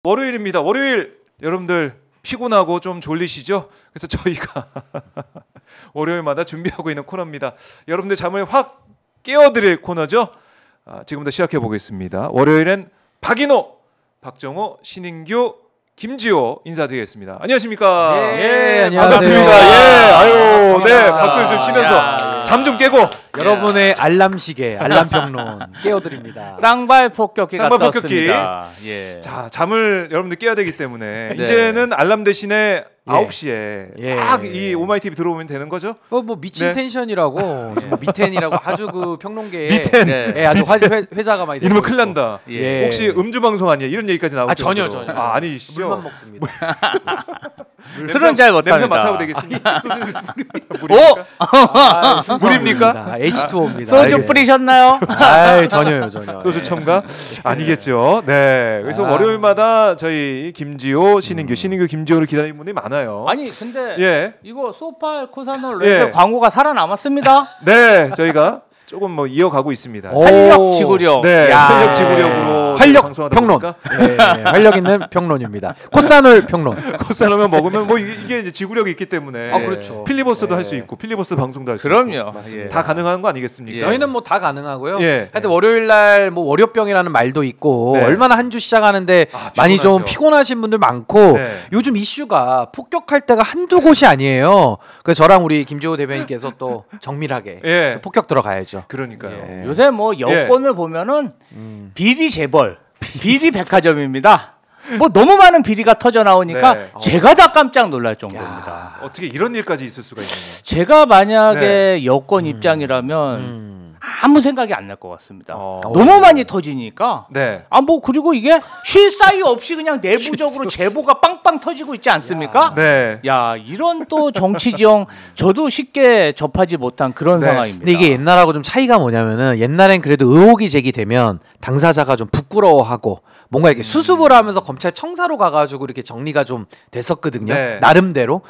월요일입니다. 월요일 여러분들 피곤하고 좀 졸리시죠? 그래서 저희가 월요일마다 준비하고 있는 코너입니다. 여러분들 잠을 확 깨워드릴 코너죠. 지금부터 시작해 보겠습니다. 월요일엔 박인호, 박정호, 신인규, 김지호 인사드리겠습니다. 안녕하십니까? 예, 안녕하세요. 반갑습니다. 예, 아유, 네, 박수 좀 치면서 잠 좀 깨고 여러분의 알람 시계, 알람 평론 깨워드립니다. 쌍발 폭격기 쌍발 갔다 폭격기. 왔습니다. 예. 자, 잠을 여러분들 깨야 되기 때문에 네. 이제는 알람 대신에 예. 9시에 예. 딱 이 오마이TV 들어오면 되는 거죠? 뭐 미친 네. 텐션이라고 미텐이라고 아주 그 평론계에 미텐. 네. 예, 아주 회자가 많이 되고 이러면 있고. 큰일 난다. 예. 혹시 음주 방송 아니에요? 이런 얘기까지 나올 전혀. 정도로. 아니시죠? 물만 먹습니다. 술은 잘 못합니다. 냄새 맡아도 되겠습니까? 소주 오! 물입니까? H2O입니다. 소주 뿌리셨나요? 전혀요. 소주 첨가? 아니겠죠. 네. 그래서 월요일마다 저희 김지호, 신인규, 김지호를 기다리는 분들이 많아요. 아니 근데 예. 이거 소팔 코사놀 예. 레벨 광고가 살아남았습니다. 네, 저희가 조금 뭐 이어가고 있습니다. 오. 활력 지구력. 네, 야. 활력 지구력으로 활력 방송하다 평론. 보니까 예, 활력 있는 평론입니다. 콧산울 평론. 코사노면 먹으면 뭐 이게 이제 지구력이 있기 때문에 그렇죠. 필리버스터도 예. 할 수 있고 필리버스터 방송도 할 수 있고 그럼요. 맞습니다. 예. 다 가능한 거 아니겠습니까? 예. 저희는 뭐 다 가능하고요. 예. 하여튼 월요일 날뭐 월요병이라는 말도 있고 네. 얼마나 한 주 시작하는데 많이 좀 피곤하죠. 피곤하신 분들 많고 네. 요즘 이슈가 폭격할 때가 한두 곳이 아니에요. 그래서 저랑 우리 김지호 대변인께서 또 정밀하게 예. 또 폭격 들어가야죠. 그러니까요. 예. 요새 뭐 여권을 보면은 비리 재벌, 비리 백화점입니다. 뭐 너무 많은 비리가 터져 나오니까 네. 제가 다 깜짝 놀랄 정도입니다. 어떻게 이런 일까지 있을 수가 있느냐. 제가 만약에 네. 여권 입장이라면 아무 생각이 안 날 것 같습니다. 어. 너무 많이 터지니까. 네. 뭐 그리고 이게 쉴 사이 없이 그냥 내부적으로 제보가 빵빵 터지고 있지 않습니까? 네. 야, 이런 또 정치 지형 저도 쉽게 접하지 못한 그런 네. 상황입니다. 근데 이게 옛날하고 좀 차이가 뭐냐면은 옛날엔 그래도 의혹이 제기되면 당사자가 좀 부끄러워하고 뭔가 이렇게 수습을 하면서 검찰 청사로 가가지고 이렇게 정리가 좀 됐었거든요. 네. 나름대로.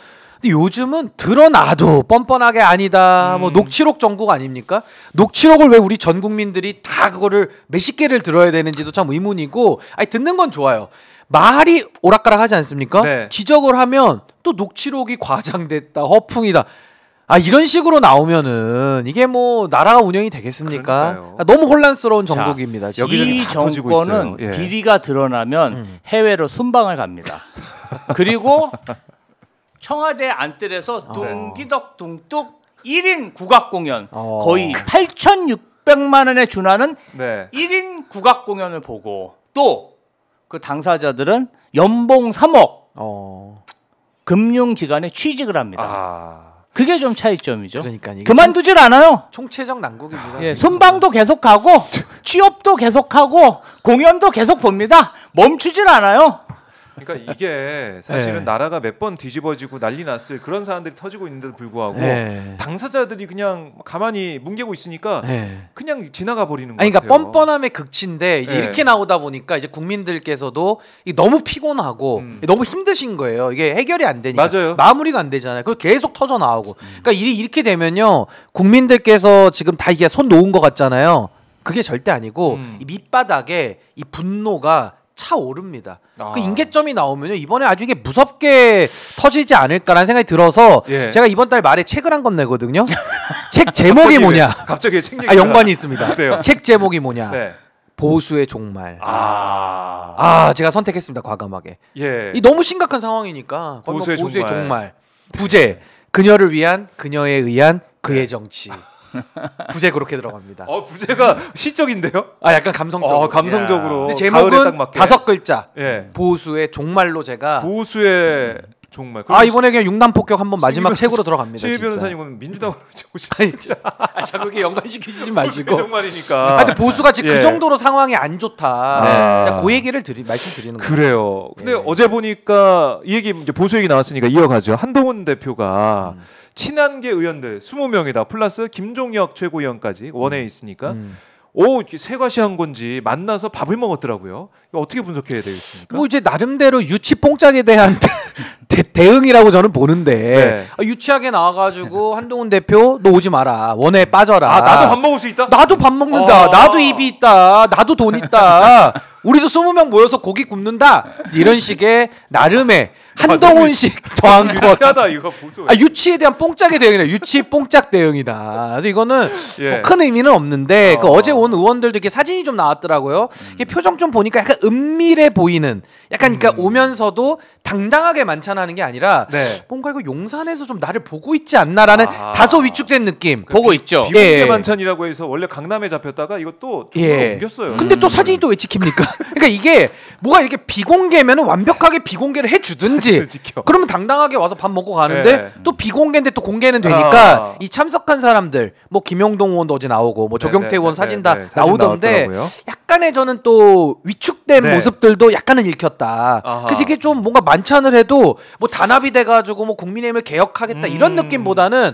근데 요즘은 드러나도 뻔뻔하게 아니다. 뭐 녹취록 전국 아닙니까? 녹취록을 왜 우리 전 국민들이 다 그거를 몇십 개를 들어야 되는지도 참 의문이고. 아니 듣는 건 좋아요. 말이 오락가락하지 않습니까? 네. 지적을 하면 또 녹취록이 과장됐다, 허풍이다. 이런 식으로 나오면은 이게 뭐 나라가 운영이 되겠습니까? 그러니까요. 너무 혼란스러운 정국입니다. 지금. 여기저기 이 다 터지고 정권은 있어요. 예. 비리가 드러나면 해외로 순방을 갑니다. 그리고 청와대 안뜰에서 둥기덕 둥뚝 1인 국악 공연 거의 8,600만 원에 준하는 네. 1인 국악 공연을 보고 또 그 당사자들은 연봉 3억 금융기관에 취직을 합니다. 그게 좀 차이점이죠. 그러니까 이게 그만두질 않아요. 총체적 난국입니다. 예, 지금. 순방도 계속하고 취업도 계속하고 공연도 계속 봅니다. 멈추질 않아요. 그러니까 이게 사실은 네. 나라가 몇 번 뒤집어지고 난리 났을 그런 사안들이 터지고 있는데도 불구하고 네. 당사자들이 그냥 가만히 뭉개고 있으니까 네. 그냥 지나가 버리는 아니, 것 그러니까 같아요. 뻔뻔함의 극치인데 이제 네. 이렇게 나오다 보니까 이제 국민들께서도 이게 너무 피곤하고 너무 힘드신 거예요. 이게 해결이 안 되니까 맞아요. 마무리가 안 되잖아요. 그걸 계속 터져 나오고. 그러니까 일이 이렇게 되면요, 국민들께서 지금 다 이게 손 놓은 것 같잖아요. 그게 절대 아니고 이 밑바닥에 이 분노가 차오릅니다. 그 인계점이 나오면요, 이번에 아주 이게 무섭게 터지지 않을까라는 생각이 들어서 예. 제가 이번 달 말에 책을 한 권 내거든요. 책 제목이 뭐냐? 갑자기 책 얘기가 연관이 있습니다. 그래요. 책 제목이 뭐냐? 네. 보수의 종말. 제가 선택했습니다. 과감하게. 예. 이 너무 심각한 상황이니까. 거의 뭐 보수의 보수의 종말. 종말. 부재. 그녀를 위한 그녀에 의한 그의 정치. 부재 그렇게 들어갑니다. 부제가 시적인데요? 약간 감성적으로. 감성적으로. 근데 가을에 딱 제목은 맞게. 5글자. 예. 보수의 종말로 제가. 보수의 종말. 이번에 그냥 융남 폭격 한번 마지막 책으로 들어갑니다. 시 진짜. 변호사님은 민주당으로 아니, 자꾸 연관시키지 마시고. 정말이니까. 하여튼 보수가 지금 예. 그 정도로 상황이 안 좋다. 네. 자, 그 얘기를 말씀드리는 거예요. 그래요. 근데 예. 어제 보니까 이 얘기 이제 보수 얘기 나왔으니까 이어가죠. 한동훈 대표가 친한계 의원들 20명이다. 플러스 김종혁 최고위원까지 원내에 있으니까 세과시한 건지 만나서 밥을 먹었더라고요. 이거 어떻게 분석해야 되겠습니까? 뭐 이제 나름대로 유치 뽕짝에 대한 대응이라고 저는 보는데 네. 유치하게 나와가지고 한동훈 대표 너 오지 마라 원에 빠져라. 나도 밥 먹을 수 있다? 나도 밥 먹는다. 나도 입이 있다. 나도 돈 있다. 우리도 20명 모여서 고기 굽는다 이런 식의 나름의 한동훈식 저항권. 유치하다 이거 보소. 유치에 대한 뽕짝의 대응이다. 유치 뽕짝 대응이다. 그래서 이거는 예. 뭐 큰 의미는 없는데 그 어제 온 의원들도 이렇게 사진이 좀 나왔더라고요. 이게 표정 좀 보니까 약간 은밀해 보이는. 약간 그러니까 오면서도 당당하게 만찬하는 게 아니라 네. 뭔가 이거 용산에서 좀 나를 보고 있지 않나라는 다소 위축된 느낌. 보고 있죠. 비공개 예. 만찬이라고 해서 원래 강남에 잡혔다가 이것도 예. 옮겼어요. 근데 또 사진이 또 왜 찍힙니까? 그러니까 이게 뭐가 이렇게 비공개면은 완벽하게 비공개를 해주든지 지켜. 그러면 당당하게 와서 밥 먹고 가는데 예. 또 비공개인데 또 공개는 되니까 이 참석한 사람들 뭐 김용동 의원도 어제 나오고 뭐 조경태 의원 사진 다 사진 나오던데 나왔더라고요. 약간의 저는 또 위축된 네. 모습들도 약간은 읽혔다. 아하. 그래서 이게 좀 뭔가 만찬을 해도 뭐 단합이 돼가지고 뭐 국민의힘을 개혁하겠다 이런 느낌보다는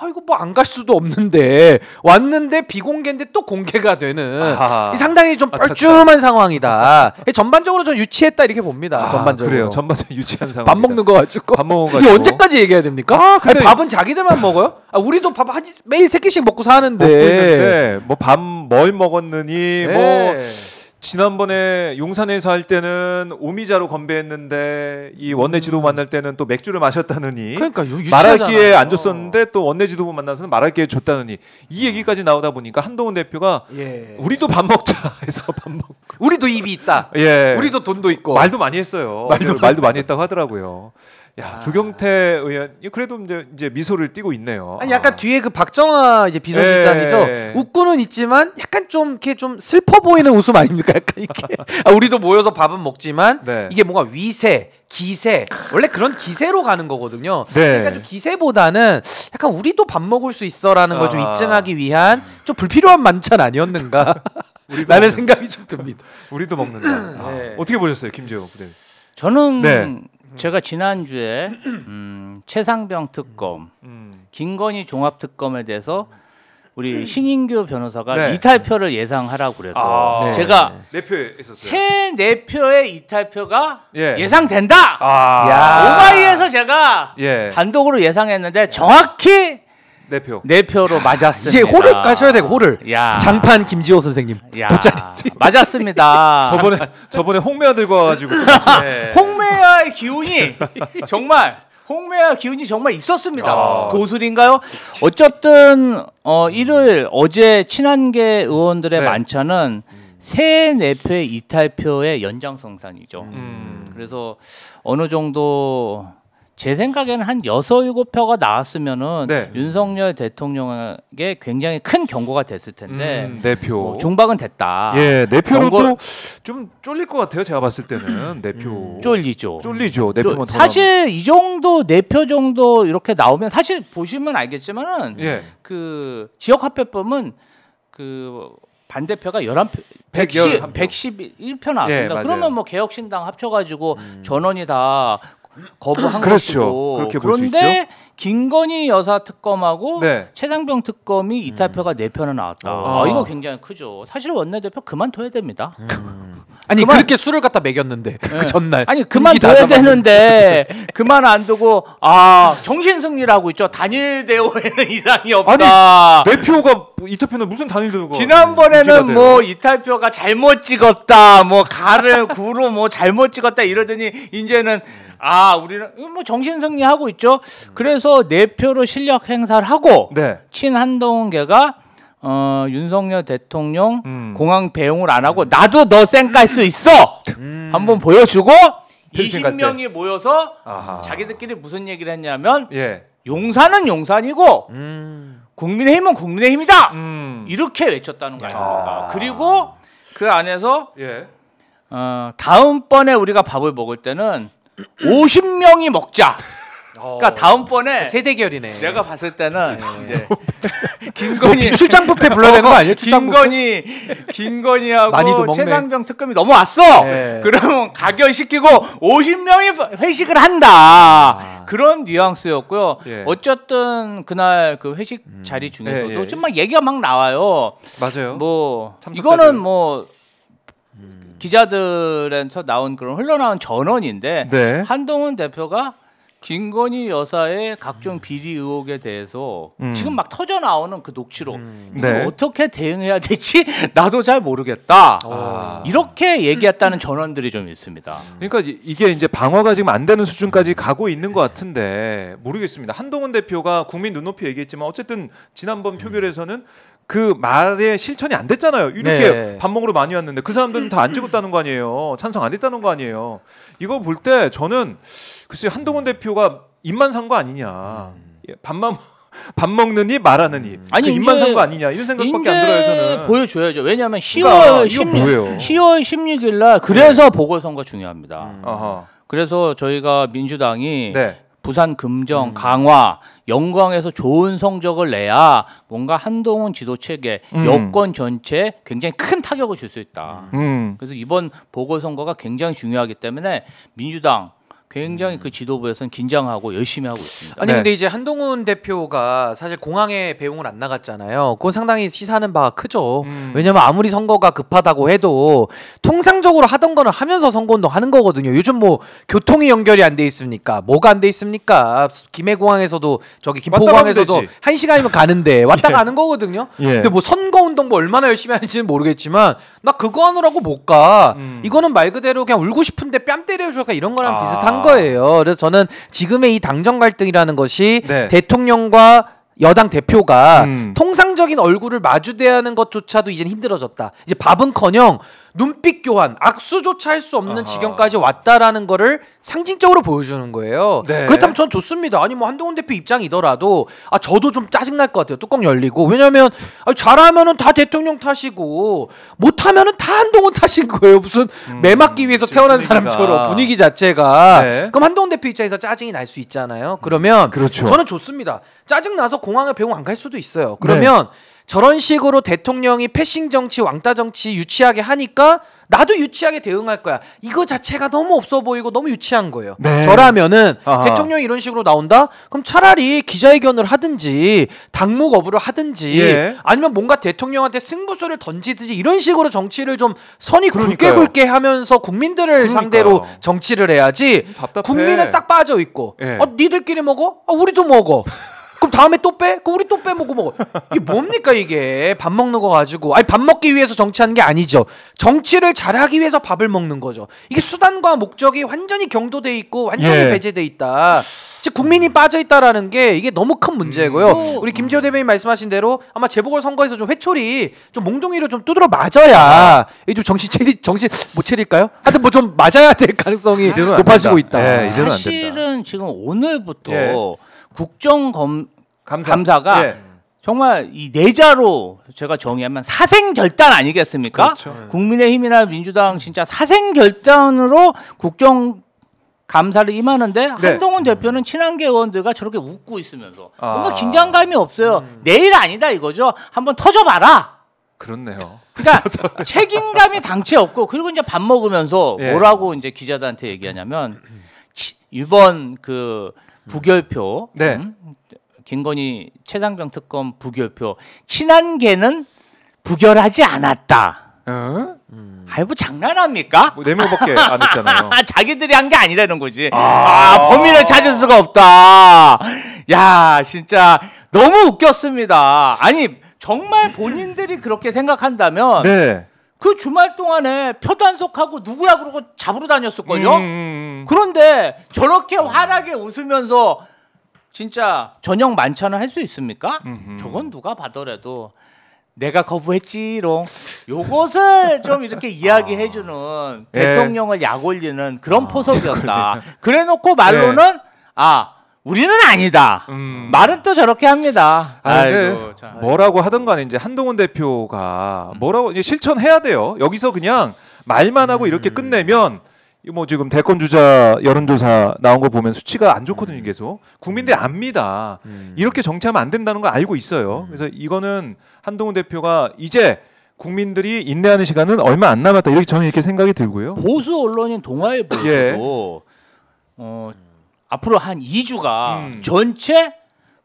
이거 뭐 안 갈 수도 없는데 왔는데 비공개인데 또 공개가 되는 아하. 상당히 좀 뻘쭘한 상황이다. 전반적으로 좀 유치했다 이렇게 봅니다. 전반적으로. 그래요. 전반적으로 유치한 상황. 밥 먹는 거 가지고. 밥 먹은 이게 언제까지 얘기해야 됩니까? 근데 아니, 밥은 자기들만 먹어요? 우리도 밥 매일 3끼씩 먹고 사는데. 먹고 있는데 뭐 밥 뭘 먹었느니 뭐 네. 지난번에 용산에서 할 때는 오미자로 건배했는데 이 원내 지도부 만날 때는 또 맥주를 마셨다느니 그러니까 말할 기회 안 줬었는데 또 원내 지도부 만나서는 말할 기회 줬다느니 이 얘기까지 나오다 보니까 한동훈 대표가 예. 우리도 밥 먹자 해서 밥 먹고 우리도 입이 있다. 예. 우리도 돈도 있고. 말도 많이 했어요. 말도 많이 했다고 하더라고요. 야, 조경태 의원 그래도 이제 미소를 띠고 있네요. 아니 약간 뒤에 그 박정아 이제 비서실장이죠. 예. 웃고는 있지만 약간 좀 이렇게 좀 슬퍼 보이는 웃음 아닙니까? 약간 이렇게. 우리도 모여서 밥은 먹지만 네. 이게 뭔가 위세, 기세 원래 그런 기세로 가는 거거든요. 네. 그러니까 좀 기세보다는 약간 우리도 밥 먹을 수 있어라는 걸 좀 아. 입증하기 위한 좀 불필요한 만찬 아니었는가? 라는 생각이 좀 듭니다. 우리도 먹는다. 네. 어떻게 보셨어요, 김재호 부대님? 저는 네. 제가 지난주에 최상병 특검, 김건희 종합특검에 대해서 우리 신인규 변호사가 네. 이탈표를 예상하라고 그래서 네. 제가 내표에 있었어요. 새 4표의 이탈표가 예. 예상된다. 야. 오마이에서 제가 예. 단독으로 예상했는데 정확히 내표. 4표로 맞았습니다. 이제 호를 가셔야 되고 호를. 야. 장판 김지호 선생님. 야. 돗자리. 맞았습니다. 저번에 홍매화 들고 와가지고 네. 홍매화의 기운이 정말 홍매화 기운이 정말 있었습니다. 도술인가요? 어쨌든 일요일 어제 친한계 의원들의 네. 만찬은 새 4표의 이탈표의 연장선상이죠. 그래서 어느 정도 제 생각에는 한 6, 7표가 나왔으면은 네. 윤석열 대통령에게 굉장히 큰 경고가 됐을 텐데 내표. 중박은 됐다. 예, 내표는 경고- 좀 쫄릴 것 같아요. 제가 봤을 때는 내표. 쫄리죠. 쫄리죠. 내표만 더 사실 이 정도 4표 정도 이렇게 나오면 사실 보시면 알겠지만은 예. 그 지역화폐법은 그 반대표가 11표, 111표 나왔습니다. 예, 맞아요. 그러면 뭐 개혁신당 합쳐가지고 전원이 다 거부한 그렇죠. 것이고 그렇게 볼수 그런데 김건희 여사 특검하고 네. 최상병 특검이 이탈표가 4표나 나왔다. 이거 굉장히 크죠. 사실 원내대표 그만둬야 됩니다. 아니 그만- 그렇게 술을 갖다 먹였는데 그 전날. 아니 분위기 그만둬야 나자마자. 되는데 그만 안 두고 정신승리라고 있죠. 단일 대우에는 이상이 없다. 내표가 이탈표는 무슨 단일들고 지난번에는 뭐 이탈표가 잘못 찍었다, 뭐 가를 구로 뭐 잘못 찍었다 이러더니 이제는 우리는 뭐 정신승리하고 있죠. 그래서 4표로 실력 행사를 하고 네. 친한동훈계가 윤석열 대통령 공항 배웅을 안 하고 음. 나도 너 쌩깔 수 있어 한번 보여주고 필리핀 갈 때. 20명이 모여서 아하. 자기들끼리 무슨 얘기를 했냐면 예. 용산은 용산이고 국민의힘은 국민의힘이다 이렇게 외쳤다는 거 아닙니까? 그리고 그 안에서 예. 다음번에 우리가 밥을 먹을 때는 50명이 먹자. 그러니까 다음번에 세대결이네. 내가 봤을 때는 이제 김건희 출장 뷔페 불러야 되는 거 아니에요? 출장 뷔페? 김건희하고 많이도 먹네. 최상병 특검이 넘어왔어. 네. 그러면 가결시키고 50명이 회식을 한다. 그런 뉘앙스였고요. 예. 어쨌든 그날 그 회식 자리 중에서도 예, 예. 좀 막 얘기가 막 나와요. 맞아요. 뭐 참석자들. 이거는 뭐 기자들에서 나온 그런 흘러나온 전언인데 네. 한동훈 대표가 김건희 여사의 각종 비리 의혹에 대해서 지금 막 터져 나오는 그 녹취록 이걸 네. 어떻게 대응해야 될지 나도 잘 모르겠다. 아. 이렇게 얘기했다는 전원들이 좀 있습니다. 그러니까 이게 이제 방어가 지금 안 되는 수준까지 가고 있는 것 같은데 모르겠습니다. 한동훈 대표가 국민 눈높이 얘기했지만 어쨌든 지난번 표결에서는 그 말에 실천이 안 됐잖아요. 이렇게 네. 밥 먹으러 많이 왔는데 그 사람들은 다 안 찍었다는 거 아니에요. 찬성 안 했다는 거 아니에요. 이거 볼 때 저는 글쎄요, 한동훈 대표가 입만 산 거 아니냐. 예, 밥 먹느니 말하느니. 아니, 그 입만 이제- 산 거 아니냐 이런 생각밖에 이제 안 들어요 저는. 보여줘야죠. 왜냐하면 그러니까 10월 이거 16일, 뭐예요? 10월 16일 날 그래서 보궐선거 중요합니다. 아하. 그래서 저희가 민주당이 네. 부산 금정 강화 영광에서 좋은 성적을 내야 뭔가 한동훈 지도 체계 여권 전체에 굉장히 큰 타격을 줄 수 있다. 그래서 이번 보궐선거가 굉장히 중요하기 때문에 민주당 굉장히 그 지도부에서는 긴장하고 열심히 하고 있습니다. 아니 네. 근데 이제 한동훈 대표가 사실 공항에 배웅을 안 나갔잖아요. 그건 상당히 시사하는 바가 크죠. 왜냐면 아무리 선거가 급하다고 해도 통상적으로 하던 거는 하면서 선거운동 하는 거거든요. 요즘 뭐 교통이 연결이 안 돼 있습니까? 뭐가 안 돼 있습니까? 김해공항에서도 저기 왔다 가면 김포공항에서도 되지. 1시간이면 가는데 왔다 가는 거거든요. 예. 근데 뭐 선거운동 뭐 얼마나 열심히 하는지는 모르겠지만 나 그거 하느라고 못 가. 이거는 말 그대로 그냥 울고 싶은데 뺨 때려줘가 이런 거랑 아. 비슷한 거예요. 그래서 저는 지금의 이 당정 갈등이라는 것이 네. 대통령과 여당 대표가 음. 통상적인 얼굴을 마주대하는 것조차도 이제는 힘들어졌다. 이제 밥은커녕 눈빛 교환, 악수조차 할 수 없는 아하. 지경까지 왔다라는 거를 상징적으로 보여주는 거예요. 네. 그렇다면 전 좋습니다. 아니 뭐 한동훈 대표 입장이더라도 저도 좀 짜증 날 것 같아요. 뚜껑 열리고 왜냐하면 잘하면은 다 대통령 탓이고 못하면은 다 한동훈 탓인 거예요. 무슨 매 맞기 위해서 지금 태어난 분위기가. 사람처럼 분위기 자체가. 네. 그럼 한동훈 대표 입장에서 짜증이 날 수 있잖아요. 그러면 그렇죠. 저는 좋습니다. 짜증 나서 공항에 배웅 안 갈 수도 있어요. 그러면 저런 식으로 대통령이 패싱 정치, 왕따 정치 유치하게 하니까 나도 유치하게 대응할 거야. 이거 자체가 너무 없어 보이고 너무 유치한 거예요. 네. 저라면은 아하. 대통령이 이런 식으로 나온다? 그럼 차라리 기자회견을 하든지 당무 거부를 하든지 예. 아니면 뭔가 대통령한테 승부수를 던지든지 이런 식으로 정치를 좀 선이 굵게 그러니까요. 굵게 하면서 국민들을 상대로 정치를 해야지. 답답해. 국민은 싹 빠져 있고 예. 니들끼리 먹어? 우리도 먹어. 그럼 다음에 또 빼? 그럼 우리 또 빼먹고 먹어. 이게 뭡니까 이게? 밥 먹는 거 가지고 밥 먹기 위해서 정치하는 게 아니죠. 정치를 잘하기 위해서 밥을 먹는 거죠. 이게 수단과 목적이 완전히 경도돼 있고 완전히 예. 배제돼 있다. 즉 국민이 빠져 있다라는 게 이게 너무 큰 문제고요. 우리 김지호 대변인 말씀하신 대로 아마 재보궐 선거에서 좀 회초리 좀 몽둥이로 좀 두드려 맞아야 이게 좀 정신 못 차릴까요? 하여튼 뭐 좀 맞아야 될 가능성이 이대로는 안 높아지고 된다. 있다. 예, 이대로는 안 된다. 사실은 지금 오늘부터 예. 국정감사가 예. 정말 이 내자로 제가 정의하면 사생결단 아니겠습니까? 그렇죠. 국민의힘이나 민주당 진짜 사생결단으로 국정감사를 임하는데 한동훈 대표는 친한계 의원들과 저렇게 웃고 있으면서 뭔가 긴장감이 없어요. 내일 아니다 이거죠. 한번 터져봐라. 그렇네요. 그러니까 책임감이 당체 없고 그리고 이제 밥 먹으면서 예. 뭐라고 이제 기자들한테 얘기하냐면 이번 그 부결표 네. 김건희 최장병 특검 부결표 친한계는 부결하지 않았다. 아이 뭐 장난합니까? 뭐 4명밖에 안 했잖아요. 자기들이 한 게 아니라는 거지. 범인을 찾을 수가 없다. 야 진짜 너무 웃겼습니다. 아니 정말 본인들이 그렇게 생각한다면 네. 그 주말 동안에 표단속하고 누구야 그러고 잡으러 다녔을걸요. 그런데 저렇게 환하게 웃으면서 진짜 저녁 만찬을 할 수 있습니까? 저건 누가 봐더라도 내가 거부했지롱. 요것을 좀 이렇게 이야기해주는 대통령을 약 올리는 그런 포석이었다. 그래놓고 말로는 우리는 아니다. 말은 또 저렇게 합니다. 아이고, 참. 뭐라고 하든 간에 이제 한동훈 대표가 뭐라고 이제 실천해야 돼요. 여기서 그냥 말만 하고 이렇게 끝내면 뭐 지금 대권 주자 여론조사 나온 거 보면 수치가 안 좋거든요. 계속 국민들이 압니다. 이렇게 정치하면 안 된다는 걸 알고 있어요. 그래서 이거는 한동훈 대표가 이제 국민들이 인내하는 시간은 얼마 안 남았다. 이렇게 저는 이렇게 생각이 들고요. 보수 언론인 동아일보도 앞으로 한 2주가 전체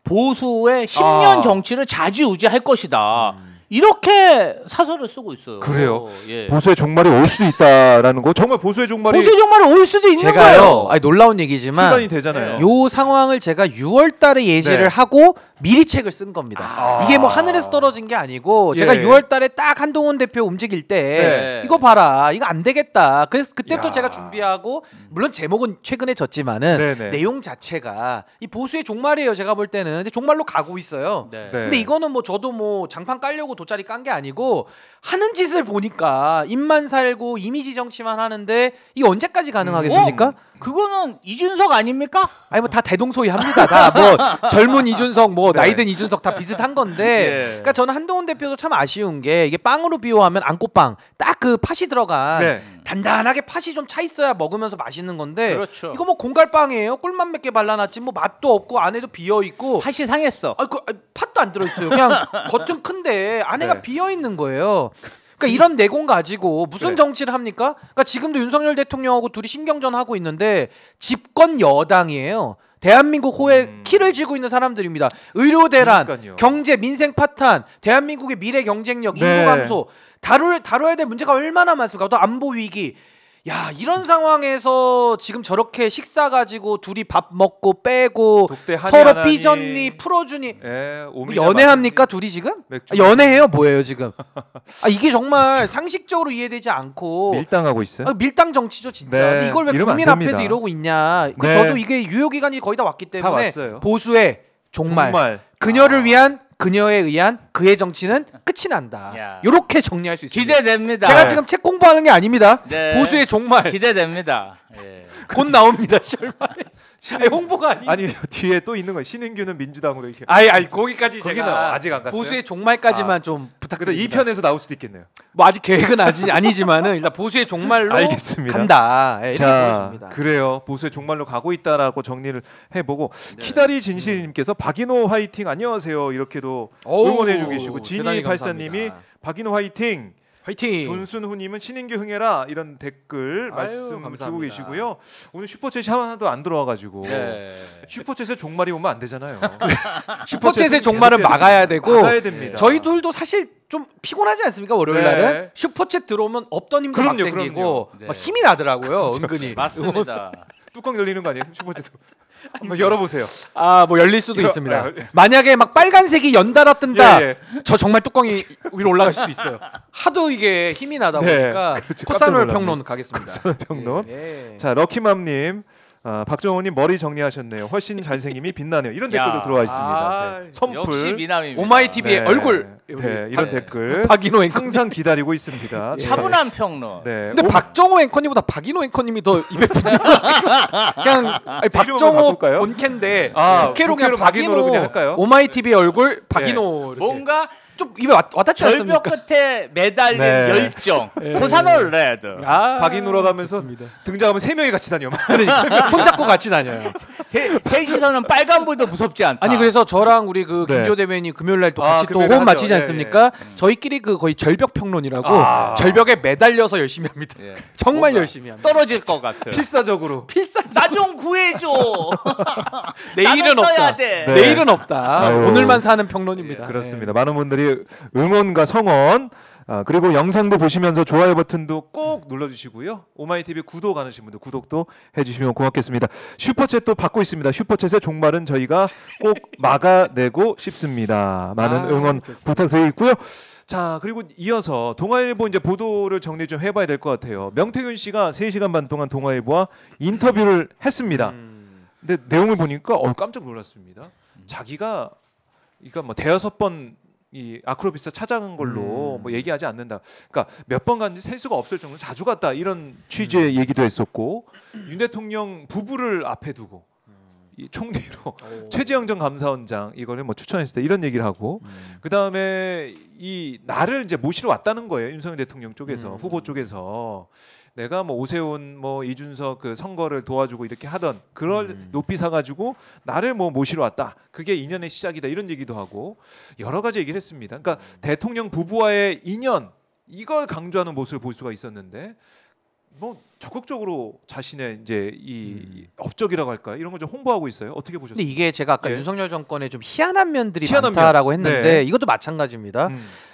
보수의 10년 정치를 좌지우지할 것이다. 이렇게 사설을 쓰고 있어요. 그래요? 예. 보수의 종말이 올 수도 있다라는 거 정말 보수의 종말이 보수의 종말이 올 수도 있는 제가요. 거예요. 아니, 놀라운 얘기지만 시간이 되잖아요. 요 상황을 제가 6월달에 예지를 네. 하고 미리 책을 쓴 겁니다. 아. 이게 뭐 하늘에서 떨어진 게 아니고 예. 제가 6월달에 딱 한동훈 대표 움직일 때 네. 이거 봐라, 이거 안 되겠다. 그래서 그때부터 야. 제가 준비하고 물론 제목은 최근에 졌지만은 네네. 내용 자체가 이 보수의 종말이에요. 제가 볼 때는 근데 종말로 가고 있어요. 네. 네. 근데 이거는 뭐 저도 뭐 장판 깔려고 돗자리 깐 게 아니고 하는 짓을 보니까 입만 살고 이미지 정치만 하는데 이게 언제까지 가능하겠습니까? 그거는 이준석 아닙니까? 아니 뭐 다 대동소이합니다. 다 뭐 젊은 이준석, 뭐 네. 나이든 이준석 다 비슷한 건데. 예. 그러니까 저는 한동훈 대표도 참 아쉬운 게 이게 빵으로 비유하면 안꽃빵 딱 그 팥이 들어간 네. 단단하게 팥이 좀 차 있어야 먹으면서 맛있는 건데. 그렇죠. 이거 뭐 공갈빵이에요. 꿀만 몇 개 발라놨지 뭐 맛도 없고 안에도 비어 있고. 팥이 상했어. 팥도 안 들어있어요. 그냥 겉은 큰데 안에가 네. 비어 있는 거예요. 그러니까 이런 내공 가지고 무슨 네. 정치를 합니까? 그러니까 지금도 윤석열 대통령하고 둘이 신경전 하고 있는데 집권 여당이에요. 대한민국 호에 키를 쥐고 있는 사람들입니다. 의료 대란, 그러니까요. 경제, 민생 파탄, 대한민국의 미래 경쟁력, 인구 네. 감소, 다뤄야 될 문제가 얼마나 많습니까? 또 안보 위기. 야, 이런 상황에서 지금 저렇게 식사 가지고 둘이 밥 먹고 빼고 독대 한이 서로 안 하니. 삐졌니 풀어주니 예, 뭐 오미자 연애합니까 맛있니? 둘이 지금? 맥주 연애해요 뭐예요 지금? 이게 정말 상식적으로 이해되지 않고 밀당하고 있어요. 밀당 정치죠 진짜. 네, 이걸 왜 이러면 국민 안 됩니다. 앞에서 이러고 있냐? 네. 저도 이게 유효 기간이 거의 다 왔기 다 때문에 왔어요. 보수의 종말. 그녀를 위한 그녀에 의한 그의 정치는 끝이 난다. 야. 이렇게 정리할 수 있습니다. 기대됩니다. 제가 지금 책 공부하는 게 아닙니다. 네. 보수의 종말 기대됩니다. 예. 곧 나옵니다. 절반에. 홍보가 아니. 아니 뒤에 또 있는 거예요. 신인규는 민주당으로 이렇게. 아니 거기까지 거기는 제가 아직 안 갔어요? 보수의 종말까지만 아. 좀 그래도 부탁드립니다. 2편에서 나올 수도 있겠네요. 뭐 아직 계획은 아니지만은 일단 보수의 종말로 알겠습니다. 간다. 예, 이렇게 자, 보여집니다. 그래요. 보수의 종말로 가고 있다라고 정리를 해보고 키다리 진실님께서 박인호 화이팅 안녕하세요 이렇게도 어우, 응원해주고 계시고 대단히 지니 발사님이 감사합니다. 박인호 화이팅 화이팅. 존순후님은 신인규 흥해라 이런 댓글 아유, 말씀 주고 감사합니다. 계시고요. 오늘 슈퍼챗이 하나도 안 들어와가지고 네. 슈퍼챗에 종말이 오면 안 되잖아요. 슈퍼챗의 종말은 계속 막아야 되고 막아야 됩니다. 저희 둘도 사실 좀 피곤하지 않습니까 월요일 네. 날은 슈퍼챗 들어오면 없던 힘도 막 그럼요, 생기고 그럼요. 네. 막 힘이 나더라고요 은근히. 맞습니다. 뚜껑 열리는 거 아니에요? 슈퍼챗도 한번 열어보세요. 뭐 열릴 수도 이거- 있습니다. 만약에 막 빨간색이 연달아 뜬다. 예, 예. 저 정말 뚜껑이 위로 올라갈 수도 있어요. 하도 이게 힘이 나다 네, 보니까 그렇죠. 콧산울 깜짝 평론 가겠습니다. 콧산울 평론. 예. 자 럭키맘님 박정호님 머리 정리하셨네요. 훨씬 잘생김이 빛나네요. 이런 야. 댓글도 들어와 있습니다. 아, 자, 선풀. 역시 미남입니다. 오마이TV의 네. 얼굴. 네, 이런 댓글 박인호 앵커님. 항상 기다리고 있습니다. 네. 차분한 평론. 네. 근데 박정호 앵커님보다 박인호 앵커님이 더 입에 붙는 그냥 아니, 박정호 바꿀까요? 본캐인데 아, 국회로 그냥 국회로 박인호로 그냥 할까요? 오마이TV의 얼굴 박인호 이렇게. 뭔가 좀 입에 와닿지 않습니까? 절벽 끝에 매달린 네. 열정. 예. 코사놀 레드. 박인호로 가면서 좋습니다. 등장하면 3명이 같이 다녀. 그러니까 손잡고 같이 다녀요. 셋이서는 빨간불도 무섭지 않다. 아니 그래서 저랑 우리 그 네. 김조 대변인 금요일 날 또 아, 같이 또 금요일 호흡 하죠. 맞추지 예, 않습니까? 저희끼리 그 거의 절벽 평론이라고 아. 절벽에 매달려서 열심히 합니다. 예. 정말 뭔가 열심히 합니다. 떨어질 것 같아. 필사적으로. 나 좀 구해줘. 내일은 나도 떠야 없다. 돼. 네. 내일은 없다. 아유. 오늘만 사는 평론입니다. 예, 그렇습니다. 많은 분들이 응원과 성원 그리고 영상도 보시면서 좋아요 버튼도 꼭 눌러주시고요. 오마이TV 구독 안 하신 분들 구독도 해주시면 고맙겠습니다. 슈퍼챗도 받고 있습니다. 슈퍼챗의 종말은 저희가 꼭 막아내고 싶습니다. 많은 응원 좋습니다. 부탁드리고요. 자 그리고 이어서 동아일보 이제 보도를 정리 좀 해봐야 될 것 같아요. 명태균 씨가 3시간 반 동안 동아일보와 인터뷰를 했습니다. 근데 내용을 보니까 깜짝 놀랐습니다. 자기가 그러니까 뭐 대여섯 번 이 아크로비스타 찾아간 걸로 뭐 얘기하지 않는다. 그러니까 몇 번 갔는지 셀 수가 없을 정도로 자주 갔다 이런 취지의 얘기도 했었고 윤 대통령 부부를 앞에 두고 이 총리로 최재형 전 감사원장 이거를 뭐 추천했을 때 이런 얘기를 하고 그 다음에 이 나를 이제 모시러 왔다는 거예요. 윤석열 대통령 쪽에서 후보 쪽에서 내가 뭐 오세훈 뭐 이준석 그 선거를 도와주고 이렇게 하던 그걸 높이 사가지고 나를 뭐 모시러 왔다. 그게 인연의 시작이다 이런 얘기도 하고 여러 가지 얘기를 했습니다. 그러니까 대통령 부부와의 인연 이걸 강조하는 모습을 볼 수가 있었는데 뭐 적극적으로 자신의 이제 이 업적이라고 할까 이런 걸 좀 홍보하고 있어요. 어떻게 보셨어요? 근데 이게 제가 아까 예. 윤석열 정권에 좀 희한한 면들이 희한한 많다라고 면. 했는데 네. 이것도 마찬가지입니다.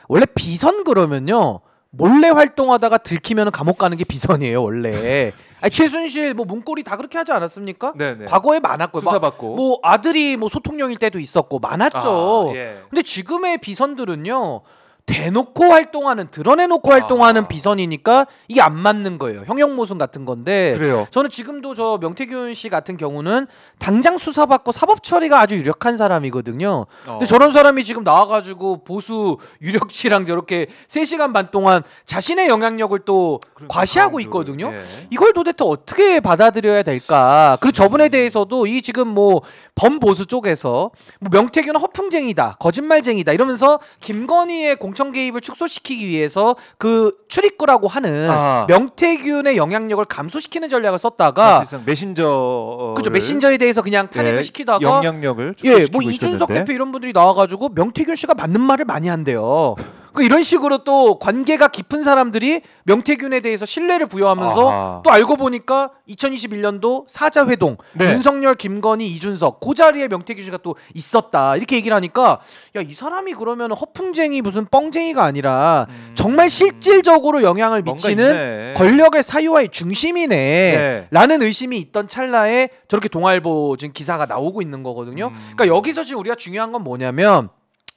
원래 비선 그러면요 몰래 활동하다가 들키면 감옥 가는 게 비선이에요 원래. 아니, 최순실 뭐 문고리 다 그렇게 하지 않았습니까? 네네. 과거에 많았고요. 수사받고. 뭐 아들이 뭐 소통령일 때도 있었고 많았죠. 아, 예. 근데 지금의 비선들은요 대놓고 활동하는 드러내놓고 활동하는 비선이니까 이게 안 맞는 거예요. 형용모순 같은 건데 그래요. 저는 지금도 저 명태균 씨 같은 경우는 당장 수사받고 사법 처리가 아주 유력한 사람이거든요. 근데 저런 사람이 지금 나와가지고 보수 유력치랑 저렇게 3시간 반 동안 자신의 영향력을 또 과시하고 있거든요. 예. 이걸 도대체 어떻게 받아들여야 될까? 그리고 저분에 대해서도 이 지금 뭐 범보수 쪽에서 뭐 명태균은 허풍쟁이다, 거짓말쟁이다 이러면서 김건희의 공천 개입을 축소시키기 위해서 그 출입구라고 하는 명태균의 영향력을 감소시키는 전략을 썼다가 사실상 메신저 그죠 메신저에 대해서 그냥 탄핵을 시키다가 영향력을 뭐 이준석 대표 이런 분들이 나와가지고 명태균 씨가 맞는 말을 많이 한대요. 그 이런 식으로 또 관계가 깊은 사람들이 명태균에 대해서 신뢰를 부여하면서 또 알고 보니까 2021년도 사자회동 윤석열, 김건희, 이준석 그 자리에 명태균 씨가 또 있었다 이렇게 얘기를 하니까 야 이 사람이 그러면 허풍쟁이 무슨 뻥쟁이가 아니라 정말 실질적으로 영향을 미치는 권력의 사유와의 중심이네 라는 의심이 있던 찰나에 저렇게 동아일보 지금 기사가 나오고 있는 거거든요. 그러니까 여기서 지금 우리가 중요한 건 뭐냐면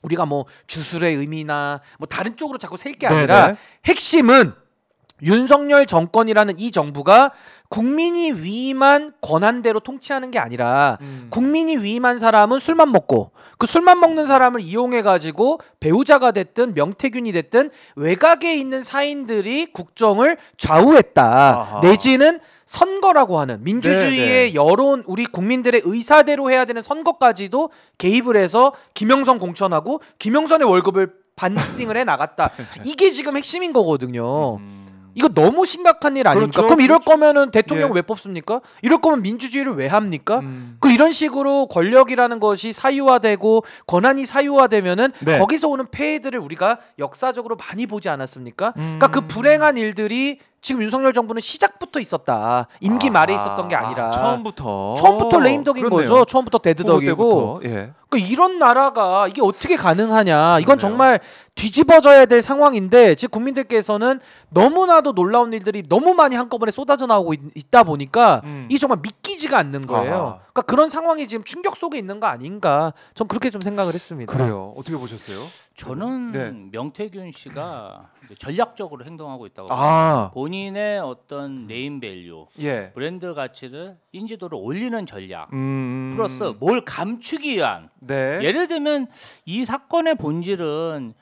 우리가 뭐 주술의 의미나 뭐 다른 쪽으로 자꾸 셀 게 아니라 핵심은 윤석열 정권이라는 이 정부가 국민이 위임한 권한대로 통치하는 게 아니라 국민이 위임한 사람은 술만 먹고 그 술만 먹는 사람을 이용해 가지고 배우자가 됐든 명태균이 됐든 외곽에 있는 사인들이 국정을 좌우했다. 내지는 선거라고 하는 민주주의의 여론 우리 국민들의 의사대로 해야 되는 선거까지도 개입을 해서 김영선 공천하고 김영선의 월급을 반띵을 해 나갔다. 이게 지금 핵심인 거거든요. 이거 너무 심각한 일 아닙니까? 그렇죠. 그럼 이럴 거면은 대통령 왜 뽑습니까? 이럴 거면 민주주의를 왜 합니까? 그 이런 식으로 권력이라는 것이 사유화되고 권한이 사유화되면은 거기서 오는 폐해들을 우리가 역사적으로 많이 보지 않았습니까? 그러니까 그 불행한 일들이 지금 윤석열 정부는 시작부터 있었다. 임기 말에 있었던 게 아니라 처음부터 레임덕인 거죠. 처음부터 데드덕이고. 그러니까 이런 나라가 이게 어떻게 가능하냐. 이건 정말 뒤집어져야 될 상황인데 지금 국민들께서는 너무나도 놀라운 일들이 너무 많이 한꺼번에 쏟아져 나오고 있다 보니까 이게 정말 믿기지가 않는 거예요. 그러니까 그런 상황이 지금 충격 속에 있는 거 아닌가. 전 그렇게 좀 생각을 했습니다. 그래요. 어떻게 보셨어요? 저는 명태균 씨가 전략적으로 행동하고 있다고 봅니다. 본인의 어떤 네임밸류, 브랜드 가치를 인지도를 올리는 전략 플러스 뭘 감추기 위한 예를 들면 이 사건의 본질은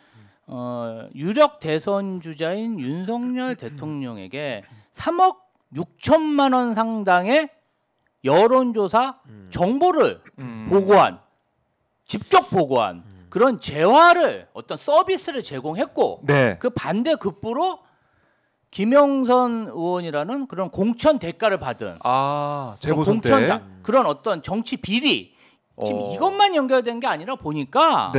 유력 대선 주자인 윤석열 대통령에게 3억 6천만 원 상당의 여론조사 정보를 보고한 직접 보고한 그런 재화를 어떤 서비스를 제공했고 그 반대급부로 김영선 의원이라는 그런 공천 대가를 받은 재보선 때 그런 어떤 정치 비리 지금 이것만 연결된 게 아니라 보니까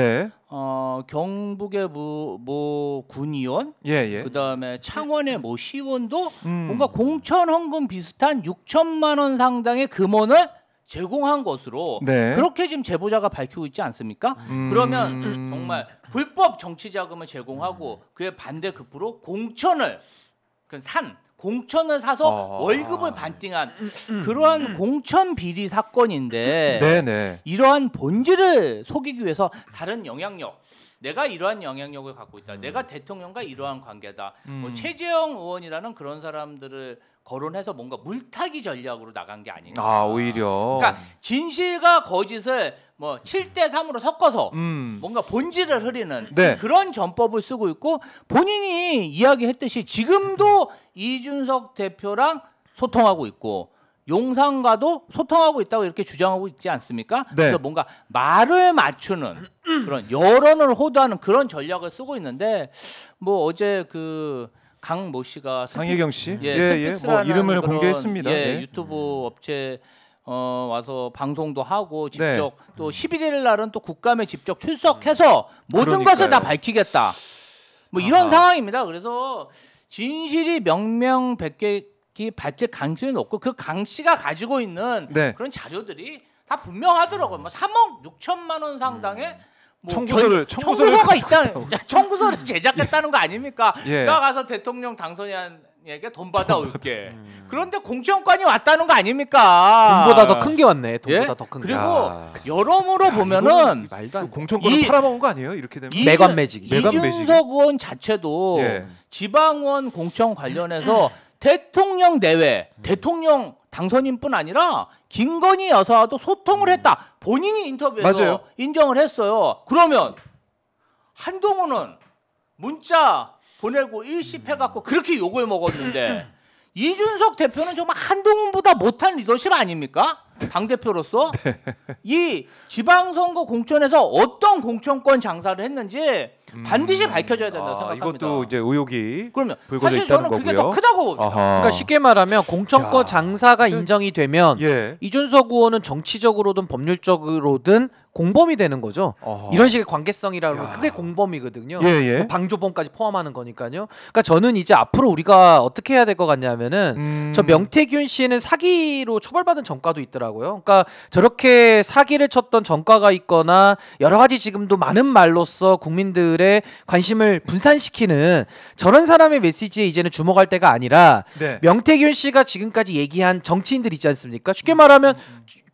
경북의 뭐 군의원 그다음에 창원의 뭐 시의원도 뭔가 공천 헌금 비슷한 6천만 원 상당의 금원을 제공한 것으로 그렇게 지금 제보자가 밝히고 있지 않습니까? 그러면 정말 불법 정치 자금을 제공하고 그의 반대급부로 공천을 공천을 사서 월급을 반띵한 그러한 공천 비리 사건인데 이러한 본질을 속이기 위해서 다른 영향력 내가 이러한 영향력을 갖고 있다. 내가 대통령과 이러한 관계다. 뭐 최재형 의원이라는 그런 사람들을 거론해서 뭔가 물타기 전략으로 나간 게 아닌가. 오히려. 그러니까 진실과 거짓을 뭐 7대 3으로 섞어서 뭔가 본질을 흐리는 그런 전법을 쓰고 있고 본인이 이야기했듯이 지금도 이준석 대표랑 소통하고 있고 용산과도 소통하고 있다고 이렇게 주장하고 있지 않습니까? 그래서 뭔가 말을 맞추는 그런 여론을 호도하는 그런 전략을 쓰고 있는데 뭐 어제 그 강모 씨가 강혜경 씨, 뭐 이름을 공개했습니다. 유튜브 업체 와서 방송도 하고 직접 또 11일 날은 또 국감에 직접 출석해서 모든 것을 다 밝히겠다. 뭐 이런 상황입니다. 그래서 진실이 명명백백 밝힐 가능성이 높고 그 강 씨가 가지고 있는 네. 그런 자료들이 다 분명하더라고요. 뭐 3억 6천만 원 상당의 뭐 청구서가 있다. 청구서를 제작했다는 거 아닙니까? 예. 내가 가서 대통령 당선인에게 돈 받아올게. 그런데 공천권이 왔다는 거 아닙니까? 돈보다 더 큰 게 왔네. 돈보다 예? 더 큰 게. 그리고 여러모로 보면은 말도 안 돼. 공천권을 팔아먹은 거 아니에요? 이렇게 되면 매관 매직. 이준석 의원 자체도 예. 지방원 공천 관련해서 대통령 내외 대통령 당선인뿐 아니라 김건희 여사와도 소통을 했다. 본인이 인터뷰에서 맞아요. 인정을 했어요. 그러면 한동훈은 문자 보내고 일십해갖고 그렇게 욕을 먹었는데 이준석 대표는 정말 한동훈보다 못한 리더십 아닙니까? 당대표로서 이 지방선거 공천에서 어떤 공천권 장사를 했는지 반드시 밝혀져야 된다고 생각합니다. 이것도 이제 의혹이 그러면 불거져 사실 있다는 저는 그게 거고요. 더 크다고 봅니다. 그러니까 쉽게 말하면 공천권 야. 장사가 인정이 되면 예. 이준석 의원은 정치적으로든 법률적으로든 공범이 되는 거죠. 아하. 이런 식의 관계성이라고 하면 야. 그게 공범이거든요. 예, 예. 뭐 방조범까지 포함하는 거니까요. 그러니까 저는 이제 앞으로 우리가 어떻게 해야 될 것 같냐면은 저 명태균 씨는 사기로 처벌받은 전과도 있더라고요. 그러니까 저렇게 사기를 쳤던 전과가 있거나 여러 가지 지금도 많은 말로써 국민들의 관심을 분산시키는 저런 사람의 메시지에 이제는 주목할 때가 아니라 네. 명태균 씨가 지금까지 얘기한 정치인들 있지 않습니까? 쉽게 말하면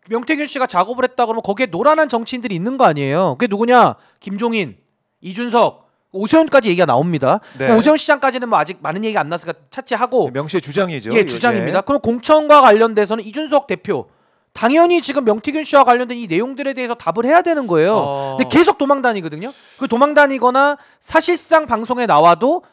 명태균 씨가 작업을 했다 그러면 거기에 노란한 정치인들이 있는 거 아니에요. 그게 누구냐? 김종인, 이준석, 오세훈까지 얘기가 나옵니다. 네. 오세훈 시장까지는 뭐 아직 많은 얘기가 안 나서니까 차치하고 명 씨의 주장이죠. 예, 주장입니다. 그럼 공천과 관련돼서는 이준석 대표 당연히 지금 명태균 씨와 관련된 이 내용들에 대해서 답을 해야 되는 거예요. 근데 계속 도망다니거든요. 그 도망다니거나 사실상 방송에 나와도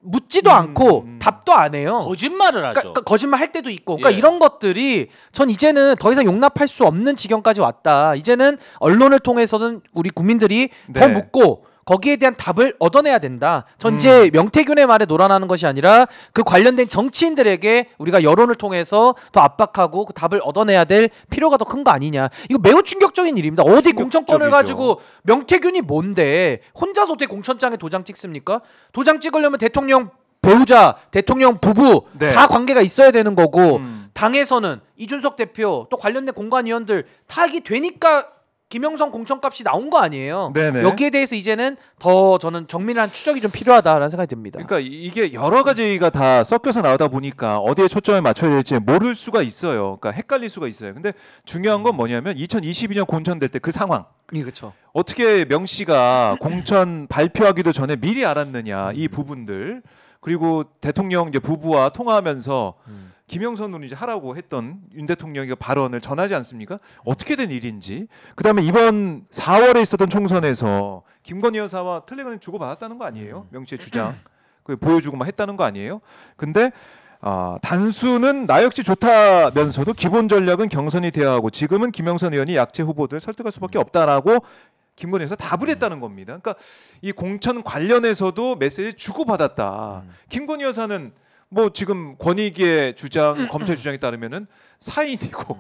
묻지도 않고 답도 안 해요. 거짓말을 하죠. 그러니까 거짓말 할 때도 있고, 그러니까 예. 이런 것들이 전 이제는 더 이상 용납할 수 없는 지경까지 왔다. 이제는 언론을 통해서는 우리 국민들이 더 네. 묻고 거기에 대한 답을 얻어내야 된다. 전 이제 명태균의 말에 놀아나는 것이 아니라 그 관련된 정치인들에게 우리가 여론을 통해서 더 압박하고 그 답을 얻어내야 될 필요가 더 큰 거 아니냐. 이거 매우 충격적인 일입니다. 어디 공천권을 가지고 명태균이 뭔데 혼자서 어떻게 공천장에 도장 찍습니까? 도장 찍으려면 대통령 배우자, 대통령 부부 네. 다 관계가 있어야 되는 거고 당에서는 이준석 대표 또 관련된 공관위원들 타깃이 되니까 김영선 공천값이 나온 거 아니에요. 네네. 여기에 대해서 이제는 더 저는 정밀한 추적이 좀 필요하다라는 생각이 듭니다. 그러니까 이게 여러 가지가 다 섞여서 나오다 보니까 어디에 초점을 맞춰야 될지 모를 수가 있어요. 그러니까 헷갈릴 수가 있어요. 근데 중요한 건 뭐냐면 2022년 공천될 때 그 상황. 예, 그렇죠. 어떻게 명 씨가 공천 발표하기도 전에 미리 알았느냐 이 부분들. 그리고 대통령 이제 부부와 통화하면서 김영선으로 이제 하라고 했던 윤 대통령의 발언을 전하지 않습니까? 어떻게 된 일인지. 그다음에 이번 4월에 있었던 총선에서 김건희 여사와 틀레그램 주고받았다는 거 아니에요? 명 씨의 주장. 그 보여주고만 했다는 거 아니에요? 근데 단수는 나 역시 좋다면서도 기본 전략은 경선이 돼야 하고 지금은 김영선 의원이 약체 후보들을 설득할 수밖에 없다라고 김건희 여사 답을 했다는 겁니다. 그러니까 이 공천 관련해서도 메시지 주고받았다. 김건희 여사는 뭐 지금 권익위의 주장, 검찰 주장에 따르면은 사인이고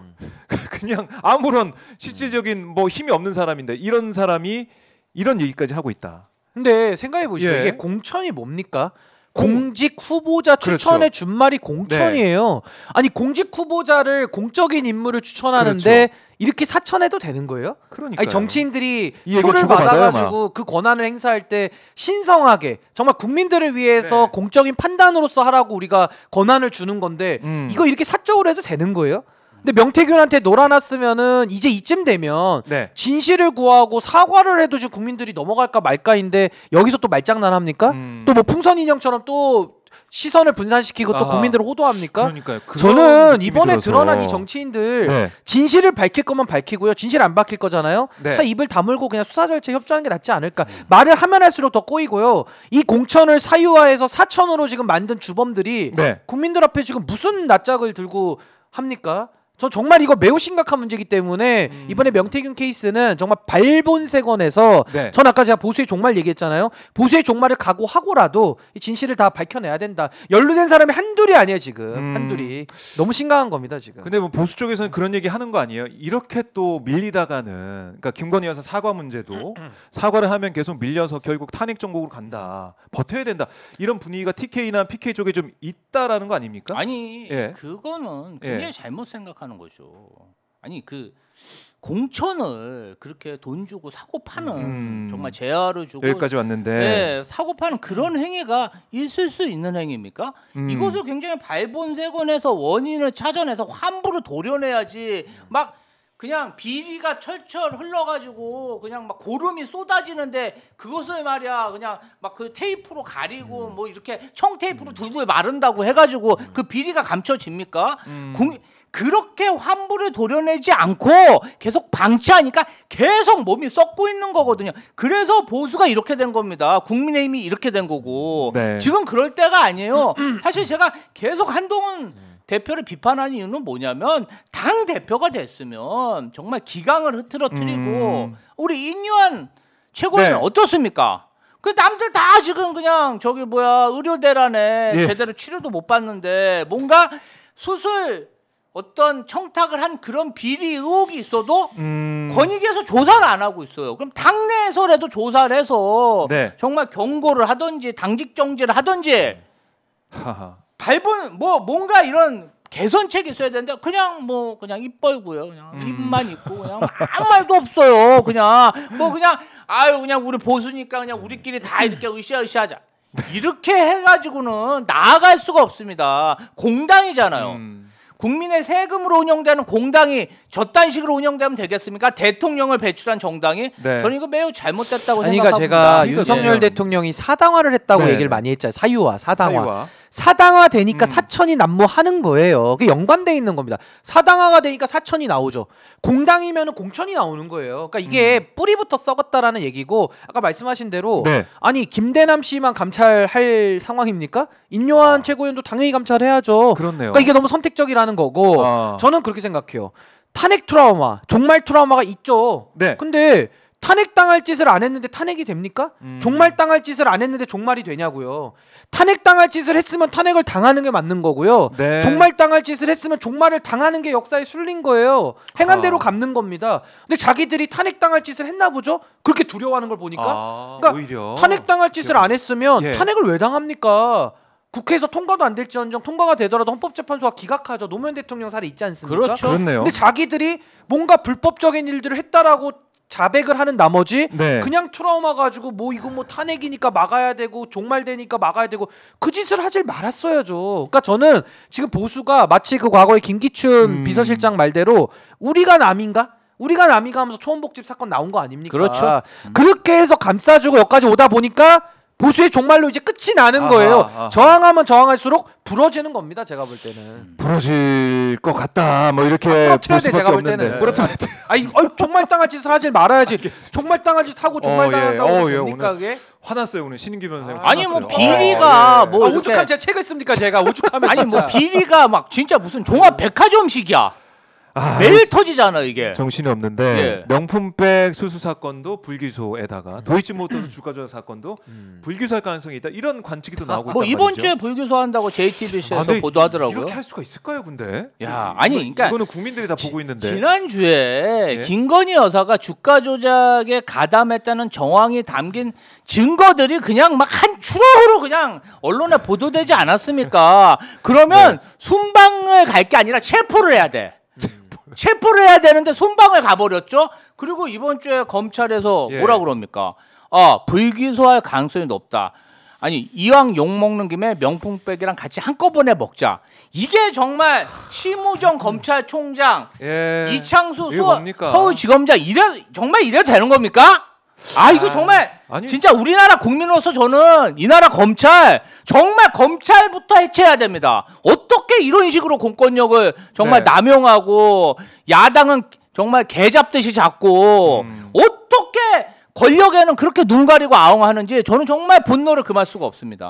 그냥 아무런 실질적인 뭐 힘이 없는 사람인데 이런 사람이 이런 얘기까지 하고 있다. 근데 생각해 보시죠. 예. 이게 공천이 뭡니까? 공직 후보자 추천의 그렇죠. 준말이 공천이에요. 아니 공직 후보자를 공적인 인물을 추천하는데 그렇죠. 이렇게 사천해도 되는 거예요? 그러니까 아니 정치인들이 이 얘기를 표를 주고받아요, 받아가지고 그 권한을 행사할 때 신성하게 정말 국민들을 위해서 네. 공적인 판단으로서 하라고 우리가 권한을 주는 건데 이거 이렇게 사적으로 해도 되는 거예요? 근데 명태균한테 놀아놨으면은 이제 이쯤 되면 네. 진실을 구하고 사과를 해도 지금 국민들이 넘어갈까 말까인데 여기서 또 말장난 합니까? 또 뭐 풍선 인형처럼 또 시선을 분산시키고 또 아하. 국민들을 호도합니까? 그러니까요. 그런 저는 느낌이 이번에 들어서. 드러난 이 정치인들 네. 진실을 밝힐 거면 밝히고요. 진실 안 밝힐 거잖아요. 네. 자 입을 다물고 그냥 수사 절차에 협조하는 게 낫지 않을까. 말을 하면 할수록 더 꼬이고요. 이 공천을 사유화해서 사천으로 지금 만든 주범들이 네. 국민들 앞에 지금 무슨 낯짝을 들고 합니까? 저 정말 이거 매우 심각한 문제이기 때문에 이번에 명태균 케이스는 정말 발본색원에서 네. 전 아까 제가 보수의 종말 얘기했잖아요. 보수의 종말을 각오하고라도 이 진실을 다 밝혀내야 된다. 연루된 사람이 한둘이 아니에요 지금. 한둘이. 너무 심각한 겁니다 지금. 근데 뭐 보수 쪽에서는 그런 얘기 하는 거 아니에요? 이렇게 또 밀리다가는 그러니까 김건희 여사 사과 문제도 사과를 하면 계속 밀려서 결국 탄핵 정국으로 간다. 버텨야 된다. 이런 분위기가 TK나 PK 쪽에 좀 있다라는 거 아닙니까? 아니 예. 그거는 굉장히 잘못 생각하는 거죠. 아니 그 공천을 그렇게 돈 주고 사고 파는 정말 재화를 주고 여기까지 왔는데 네, 사고 파는 그런 행위가 있을 수 있는 행위입니까? 이것을 굉장히 발본색원에서 원인을 찾아내서 환부를 도려내야지 막 그냥 비리가 철철 흘러가지고 그냥 막 고름이 쏟아지는데 그것을 말이야 그냥 막 그 테이프로 가리고 뭐 이렇게 청테이프로 두두에 마른다고 해가지고 그 비리가 감춰집니까? 그렇게 환부를 도려내지 않고 계속 방치하니까 계속 몸이 썩고 있는 거거든요. 그래서 보수가 이렇게 된 겁니다. 국민의힘이 이렇게 된 거고 네. 지금 그럴 때가 아니에요. 사실 제가 계속 한동훈 대표를 비판하는 이유는 뭐냐면 당 대표가 됐으면 정말 기강을 흐트러뜨리고 우리 인유한 최고위원 네. 어떻습니까? 그 남들 다 지금 그냥 저기 뭐야 의료대란에 예. 제대로 치료도 못 받는데 뭔가 수술 어떤 청탁을 한 그런 비리 의혹이 있어도 권익위에서 조사를 안 하고 있어요. 그럼 당내에서라도 조사를 해서 네. 정말 경고를 하든지 당직 정지를 하든지 하하. 발본 뭔가 이런 개선책이 있어야 되는데 그냥 그냥 입 벌고요. 그냥 입만 있고 그냥 아무 말도 없어요. 그냥 그냥 그냥 우리 보수니까 그냥 우리끼리 다 이렇게 으쌰으쌰하자. 이렇게 해가지고는 나아갈 수가 없습니다. 공당이잖아요. 국민의 세금으로 운영되는 공당이 저딴 식으로 운영되면 되겠습니까? 대통령을 배출한 정당이 네. 저는 이거 매우 잘못됐다고 아니 생각합니다. 그러니까 제가 그러니까 윤석열 네. 대통령이 사당화를 했다고 네. 얘기를 많이 했잖아요. 사유화, 사당화. 사유화. 사당화 되니까 사천이 난무하는 거예요. 그게 연관돼 있는 겁니다. 사당화가 되니까 사천이 나오죠. 공당이면 공천이 나오는 거예요. 그러니까 이게 뿌리부터 썩었다라는 얘기고 아까 말씀하신 대로 네. 아니 김대남 씨만 감찰할 상황입니까? 인요한 최고위원도 당연히 감찰해야죠. 그렇네요. 그러니까 이게 너무 선택적이라는 거고 저는 그렇게 생각해요. 탄핵 트라우마, 종말 트라우마가 있죠. 네. 근데 탄핵당할 짓을 안 했는데 탄핵이 됩니까? 종말당할 짓을 안 했는데 종말이 되냐고요. 탄핵당할 짓을 했으면 탄핵을 당하는 게 맞는 거고요. 네. 종말당할 짓을 했으면 종말을 당하는 게 역사에 술린 거예요. 행한 대로 갚는 겁니다. 근데 자기들이 탄핵당할 짓을 했나 보죠? 그렇게 두려워하는 걸 보니까. 그러니까 오히려 탄핵당할 짓을 안 했으면 예. 탄핵을 왜 당합니까? 국회에서 통과도 안 될지언정 통과가 되더라도 헌법재판소가 기각하죠. 노무현 대통령 사례 있지 않습니까? 그렇죠. 그렇네요. 근데 자기들이 뭔가 불법적인 일들을 했다라고 자백을 하는 나머지 네. 그냥 트라우마 가지고 이거 탄핵이니까 막아야 되고 종말되니까 막아야 되고 그 짓을 하질 말았어야죠. 그러니까 저는 지금 보수가 마치 그 과거에 김기춘 비서실장 말대로 우리가 남인가? 우리가 남인가 하면서 초원복집 사건 나온 거 아닙니까? 그렇죠. 그렇게 해서 감싸주고 여기까지 오다 보니까 보수의 종말로 이제 끝이 나는 거예요. 저항하면 저항할수록 부러지는 겁니다. 제가 볼 때는. 부러질 것 같다. 뭐 이렇게 부러뜨려야 돼, 볼 수밖에 제가 볼 없는데. 때는. 부러뜨려야 돼. 아니 종말당할 짓을 하지 말아야지. 종말당할 짓 하고 종말당한다고 됩니까 그게? 화났어요 오늘 신인규 변호사님. 아니 화났어요. 비리가 예. 오죽하면 제가 책을 씁니까 제가 오죽하면 아니 진짜. 비리가 막 진짜 무슨 종합 백화점식이야. 매일 터지잖아 이게. 정신이 없는데 예. 명품백 수수 사건도 불기소에다가 도이치모터스 주가 조작 사건도 불기소할 가능성이 있다. 이런 관측이 또 나오고 있단 이번 말이죠. 주에 불기소한다고 JTBC에서 근데 보도하더라고요. 이렇게 할 수가 있을까요, 근데? 야, 아니 그러니까 이거는 국민들이 다 보고 있는데. 지난주에 예? 김건희 여사가 주가 조작에 가담했다는 정황이 담긴 증거들이 그냥 막 한 추러후로 그냥 언론에 보도되지 않았습니까? 그러면 순방을 갈 게 아니라 체포를 해야 돼. 체포를 해야 되는데 순방을 가버렸죠. 그리고 이번 주에 검찰에서 예. 뭐라 그럽니까? 불기소할 가능성이 높다. 아니 이왕 욕먹는 김에 명품백이랑 같이 한꺼번에 먹자. 이게 정말 심우정 검찰총장 예. 이창수 이게 뭡니까? 서울지검장 정말 이래도 되는 겁니까? 이거 정말 아니. 진짜 우리나라 국민으로서 저는 이 나라 검찰 정말 검찰부터 해체해야 됩니다. 어떻게 이런 식으로 공권력을 정말 네. 남용하고 야당은 정말 개 잡듯이 잡고 어떻게 권력에는 그렇게 눈 가리고 아웅하는지 저는 정말 분노를 금할 수가 없습니다.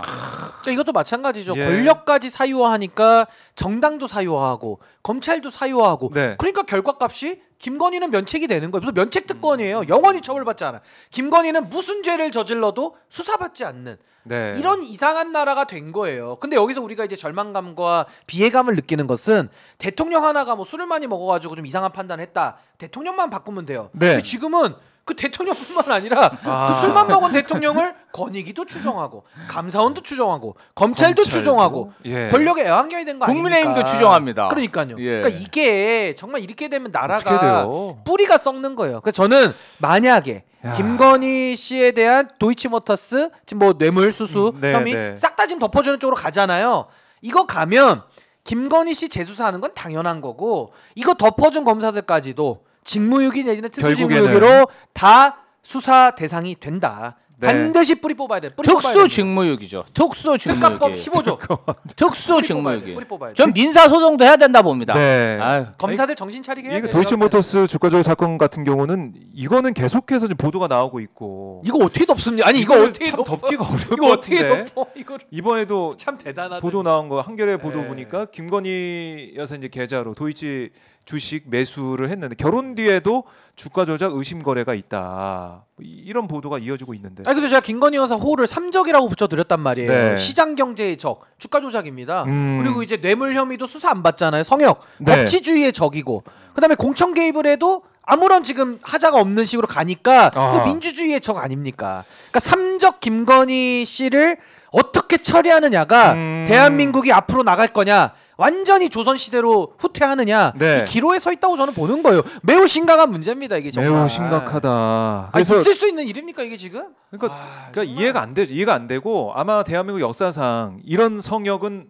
자, 이것도 마찬가지죠. 예. 권력까지 사유화하니까 정당도 사유화하고 검찰도 사유화하고 네. 그러니까 결과값이 김건희는 면책이 되는 거예요. 무슨 면책 특권이에요. 영원히 처벌받지 않아. 김건희는 무슨 죄를 저질러도 수사받지 않는 네. 이런 이상한 나라가 된 거예요. 근데 여기서 우리가 이제 절망감과 비애감을 느끼는 것은 대통령 하나가 뭐 술을 많이 먹어가지고 좀 이상한 판단을 했다. 대통령만 바꾸면 돼요. 네. 근데 지금은 그 대통령뿐만 아니라 그 술만 먹은 대통령을 건의기도 추정하고 감사원도 추정하고 검찰도 추정하고 예. 권력의 애완견이 된 거 아닙니까? 국민의힘도 추정합니다. 그러니까요. 예. 그러니까 이게 정말 이렇게 되면 어떻게 나라가 돼요? 뿌리가 썩는 거예요. 그래서 저는 만약에 야. 김건희 씨에 대한 도이치모터스 지금 뭐 뇌물 수수 네, 혐의 네. 싹 다 지금 덮어주는 쪽으로 가잖아요. 이거 가면 김건희 씨 재수사하는 건 당연한 거고 이거 덮어준 검사들까지도 직무유기 내지는 특수직무유기로 다 수사 대상이 된다. 네. 반드시 뿌리 뽑아야 돼. 뿌리 뽑아야 특수 됩니다. 직무유기죠. 특수 특가법 직무유기. 15조. 특수 직무유기. 뿌리 뽑아야 돼. 전 민사 소송도 해야 된다 봅니다. 네. 아유. 검사들 정신 차리게 해야 이게 돼요. 도이치모터스 주가조작 사건 같은 경우는 이거는 계속해서 지금 보도가 나오고 있고 이거 어떻게 덮습니까? 아니 이거 이거를 어떻게 참 덮어? 덮기가 어려울 이거 것 어떻게 같은데 덮어? 이거 이번에도 참 대단하다. 보도 나온 거 한겨레 보도 네. 보니까 김건희 여사 이제 계좌로 도이치 주식 매수를 했는데 결혼 뒤에도 주가 조작 의심 거래가 있다. 이런 보도가 이어지고 있는데. 아니 근데 제가 김건희 여사 호를 삼적이라고 붙여드렸단 말이에요. 네. 시장 경제의 적, 주가 조작입니다. 음. 그리고 이제 뇌물 혐의도 수사 안 받잖아요. 성역, 네. 법치주의의 적이고. 그다음에 공천 개입을 해도 아무런 지금 하자가 없는 식으로 가니까 아. 그 민주주의의 적 아닙니까? 그러니까 삼적 김건희 씨를 어떻게 처리하느냐가 대한민국이 앞으로 나갈 거냐. 완전히 조선시대로 후퇴하느냐 네. 이 기로에 서 있다고 저는 보는 거예요. 매우 심각한 문제입니다. 이게 정말. 매우 심각하다. 아, 있을 수 있는 일입니까 이게 지금? 그러니까, 아, 그러니까 이해가 안 돼. 이해가 안 되고 아마 대한민국 역사상 이런 성역은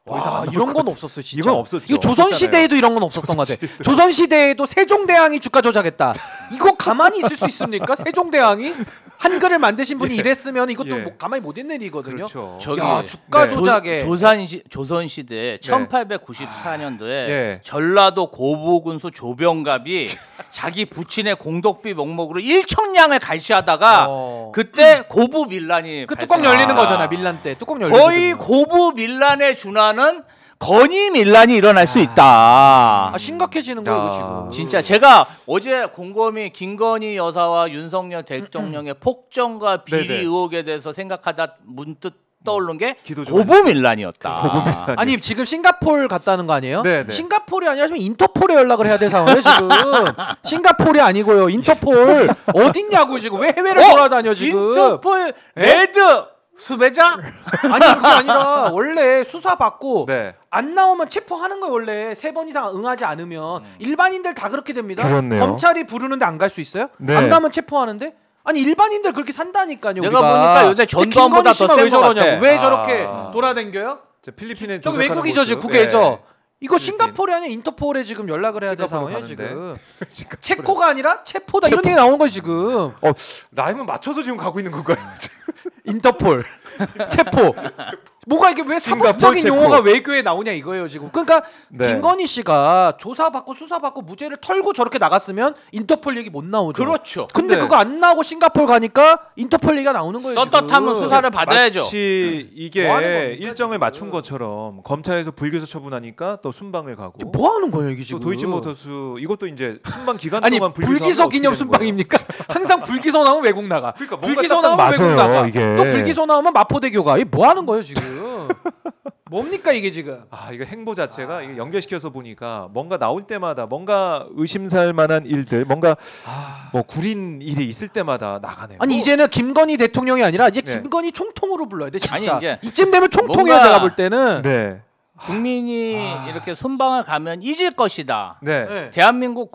더 이상 와, 안 이런 나올 건 것 없었어요 진짜. 이건 없었죠. 이거 조선 시대에도 이런 건 없었던 것 같아. 조선 시대에도 세종대왕이 주가 조작했다. 이거 가만히 있을 수 있습니까? 세종대왕이 한글을 만드신 분이 이랬으면 이것도 예. 뭐 가만히 못 있는 일이거든요. 그렇죠. 저기 야, 주가 네. 조작에 조선 시대 1894년도에 예. 전라도 고부군수 조병갑이 자기 부친의 공덕비 명목으로 1천량을 갈취하다가 그때 고부 밀란이 그 뚜껑 발생했다. 열리는 거잖아. 밀란 때 뚜껑 열리거든요. 거의 고부 밀란에 준하는 건의 밀란이 일어날 수 있다. 아, 심각해지는 거예요, 이거 야. 지금. 진짜 제가 어제 곰곰이 김건희 여사와 윤석열 대통령의 폭정과 비리 네네. 의혹에 대해서 생각하다 문득 떠오른 게 기도 좀 고부 밀란이었다. 고부 밀란. 아니 지금 싱가포르 갔다는 거 아니에요? 네, 네. 싱가포르이 아니라 지금 인터폴에 연락을 해야 될 상황이에요 지금. 싱가포르이 아니고요. 인터폴 어딨냐고 지금. 왜 해외를 돌아다녀 지금. 인터폴 레드 수배자? 아니 그게 아니라 원래 수사 받고 네. 안 나오면 체포하는 거예요. 원래 3번 이상 응하지 않으면 일반인들 다 그렇게 됩니다. 그렇네요. 검찰이 부르는데 안 갈 수 있어요? 네. 안 가면 체포하는데? 아니 일반인들 그렇게 산다니까요. 내가 우리가. 보니까 요새 전두환보다 더 왜 센 것 저러냐고. 같아. 왜 저렇게 아. 돌아댕겨요? 저 필리핀에 저기 조작하는 외국이죠 지금 모습. 국외죠. 네. 이거 필리핀. 싱가포르이 아니라 인터폴에 지금 연락을 해야 될 싱가포르 상황이에요 가는데. 지금. 체코가 아니라 체포다 이런 얘기 나오는 거예요 지금. 라임은 맞춰서 지금 가고 있는 건가요? 인터폴, 체포. 뭐가 이게 왜 싱가포르, 사법적인 체코. 용어가 외교에 나오냐 이거예요 지금. 그러니까 네. 김건희 씨가 조사받고 수사받고 무죄를 털고 저렇게 나갔으면 인터폴 얘기 못 나오죠. 그렇죠. 근데 근데 그거 안 나오고 싱가포르 가니까 인터폴 얘기가 나오는 거예요. 떳떳하면 지금. 수사를 받아야죠. 마치 이게 뭐 하는 겁니까, 일정을 지금? 맞춘 것처럼 검찰에서 불기소 처분하니까 또 순방을 가고 이게 뭐 하는 거예요 이게 또 지금? 도이치모터스 이것도 이제 순방 기간 아니 동안 불기소 기념 순방입니까? 항상 불기소 나오면 외국 나가. 그러니까 뭔가 불기소 딱딱 나오면 외국 맞아요, 나가. 이게. 또 불기소 나오면 마포대교가. 이게 뭐 하는 거예요 지금? 뭡니까 이게 지금? 아 이거 행보 자체가 이게 연결시켜서 보니까 뭔가 나올 때마다 뭔가 의심살 만한 일들 뭔가 뭐 구린 일이 있을 때마다 나가네요. 아니 이제는 김건희 대통령이 아니라 이제 네. 김건희 총통으로 불러야 돼 진짜. 아니, 이제 이쯤 되면 총통이야 뭔가- 제가 볼 때는. 네. 국민이 이렇게 순방을 가면 잊을 것이다. 네. 네. 대한민국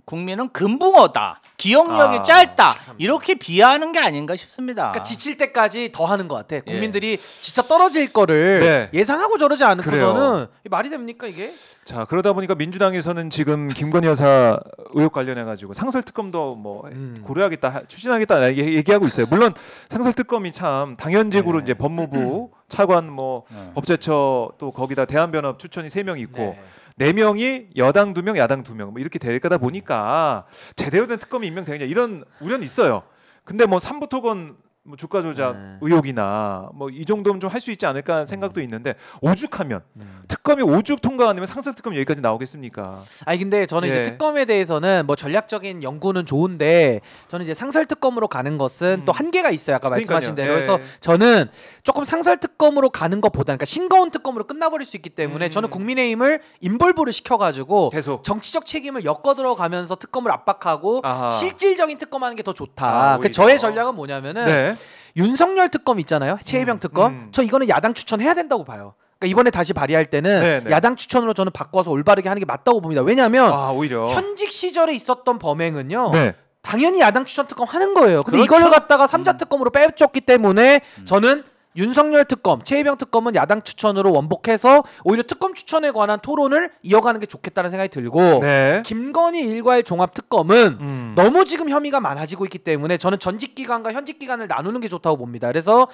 국민은 금붕어다. 기억력이 아, 짧다. 이렇게 비하하는 게 아닌가 싶습니다. 그러니까 지칠 때까지 더 하는 것 같아. 국민들이 지쳐 떨어질 거를 네. 예상하고 저러지 않고서는 그래요. 이게 말이 됩니까 이게? 자 그러다 보니까 민주당에서는 지금 김건희 여사 의혹 관련해 가지고 상설 특검도 뭐 고려하겠다 추진하겠다 얘기하고 있어요. 물론 상설 특검이 참 당연직으로 네. 이제 법무부 차관 뭐 법제처 또 거기다 대한변협 추천이 3명 있고 네. 4명이 여당 2명 야당 2명 뭐 이렇게 되다 보니까 제대로 된 특검이 임명되느냐 이런 우려는 있어요. 근데 뭐 삼부토건 뭐 주가 조작 의혹이나 뭐 이 정도면 좀 할 수 있지 않을까 하는 생각도 있는데 오죽하면 특검이 오죽 통과 아니면 상설 특검 여기까지 나오겠습니까? 아니 근데 저는 예. 이제 특검에 대해서는 뭐 전략적인 연구는 좋은데 저는 이제 상설 특검으로 가는 것은 또 한계가 있어요. 아까 말씀하신 대로. 그러니까요. 그래서 저는 조금 상설 특검으로 가는 것보다 그러니까 싱거운 특검으로 끝나버릴 수 있기 때문에 저는 국민의힘을 인볼브를 시켜가지고 계속 정치적 책임을 엮어 들어가면서 특검을 압박하고 아하. 실질적인 특검하는 게 더 좋다. 아, 그 오히려. 저의 전략은 뭐냐면은 네. 윤석열 특검 있잖아요. 최혜병 특검. 저 이거는 야당 추천해야 된다고 봐요. 그러니까 이번에 다시 발의할 때는 네. 야당 추천으로 저는 바꿔서 올바르게 하는 게 맞다고 봅니다. 왜냐하면 오히려 현직 시절에 있었던 범행은요. 네. 당연히 야당 추천 특검 하는 거예요. 근데 그렇죠. 이걸 갖다가 삼자 특검으로 빼줬기 때문에 저는 윤석열 특검, 최혜병 특검은 야당 추천으로 원복해서 오히려 특검 추천에 관한 토론을 이어가는 게 좋겠다는 생각이 들고 네. 김건희 일괄 종합 특검은 너무 지금 혐의가 많아지고 있기 때문에 저는 전직 기간과 현직 기간을 나누는 게 좋다고 봅니다. 그래서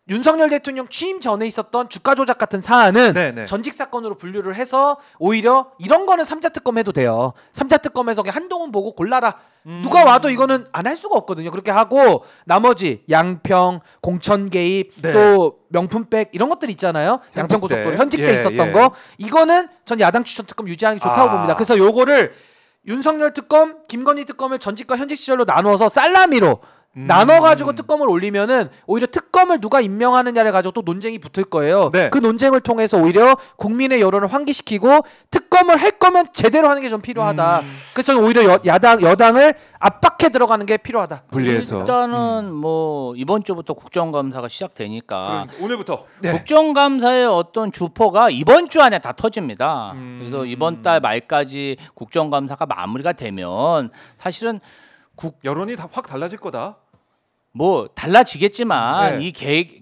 윤석열 대통령 취임 전에 있었던 주가 조작 같은 사안은 네네. 전직 사건으로 분류를 해서 오히려 이런 거는 삼자 특검 해도 돼요. 삼자 특검에서 그냥 한동훈 보고 골라라. 누가 와도 이거는 안 할 수가 없거든요. 그렇게 하고 나머지 양평, 공천 개입, 네. 또 명품백 이런 것들 있잖아요. 양평 고속도로 현직 때 있었던 거 이거는 전 야당 추천 특검 유지하는 게 좋다고 봅니다. 그래서 요거를 윤석열 특검, 김건희 특검을 전직과 현직 시절로 나누어서 살라미로 나눠가지고 특검을 올리면은 오히려 특검을 누가 임명하느냐를 가지고 또 논쟁이 붙을 거예요. 네. 그 논쟁을 통해서 오히려 국민의 여론을 환기시키고 특검을 할 거면 제대로 하는 게 좀 필요하다. 그래서 저는 오히려 여당을 압박해 들어가는 게 필요하다. 분리해서 일단은 뭐 이번 주부터 국정감사가 시작되니까 그러니까 오늘부터 국정감사의 어떤 주포가 이번 주 안에 다 터집니다. 그래서 이번 달 말까지 국정감사가 마무리가 되면 사실은 여론이 다 확 달라질 거다. 뭐 달라지겠지만 네. 이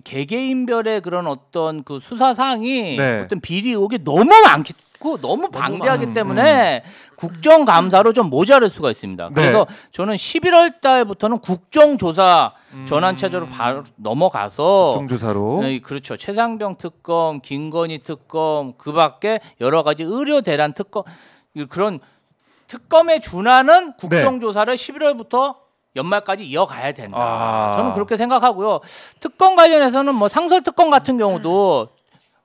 개개인별의 그런 어떤 그 수사 사항이 네. 어떤 비리 의혹이 너무 많고 너무 방대하기 때문에 국정감사로 좀 모자랄 수가 있습니다. 네. 그래서 저는 11월 달부터는 국정조사 전환 체제로 바로 넘어가서 국정조사로 네, 그렇죠. 최상병 특검, 김건희 특검, 그밖에 여러 가지 의료 대란 특검 그런 특검에 준하는 국정조사를 11월부터 연말까지 이어가야 된다. 저는 그렇게 생각하고요. 특검 관련해서는 뭐 상설 특검 같은 경우도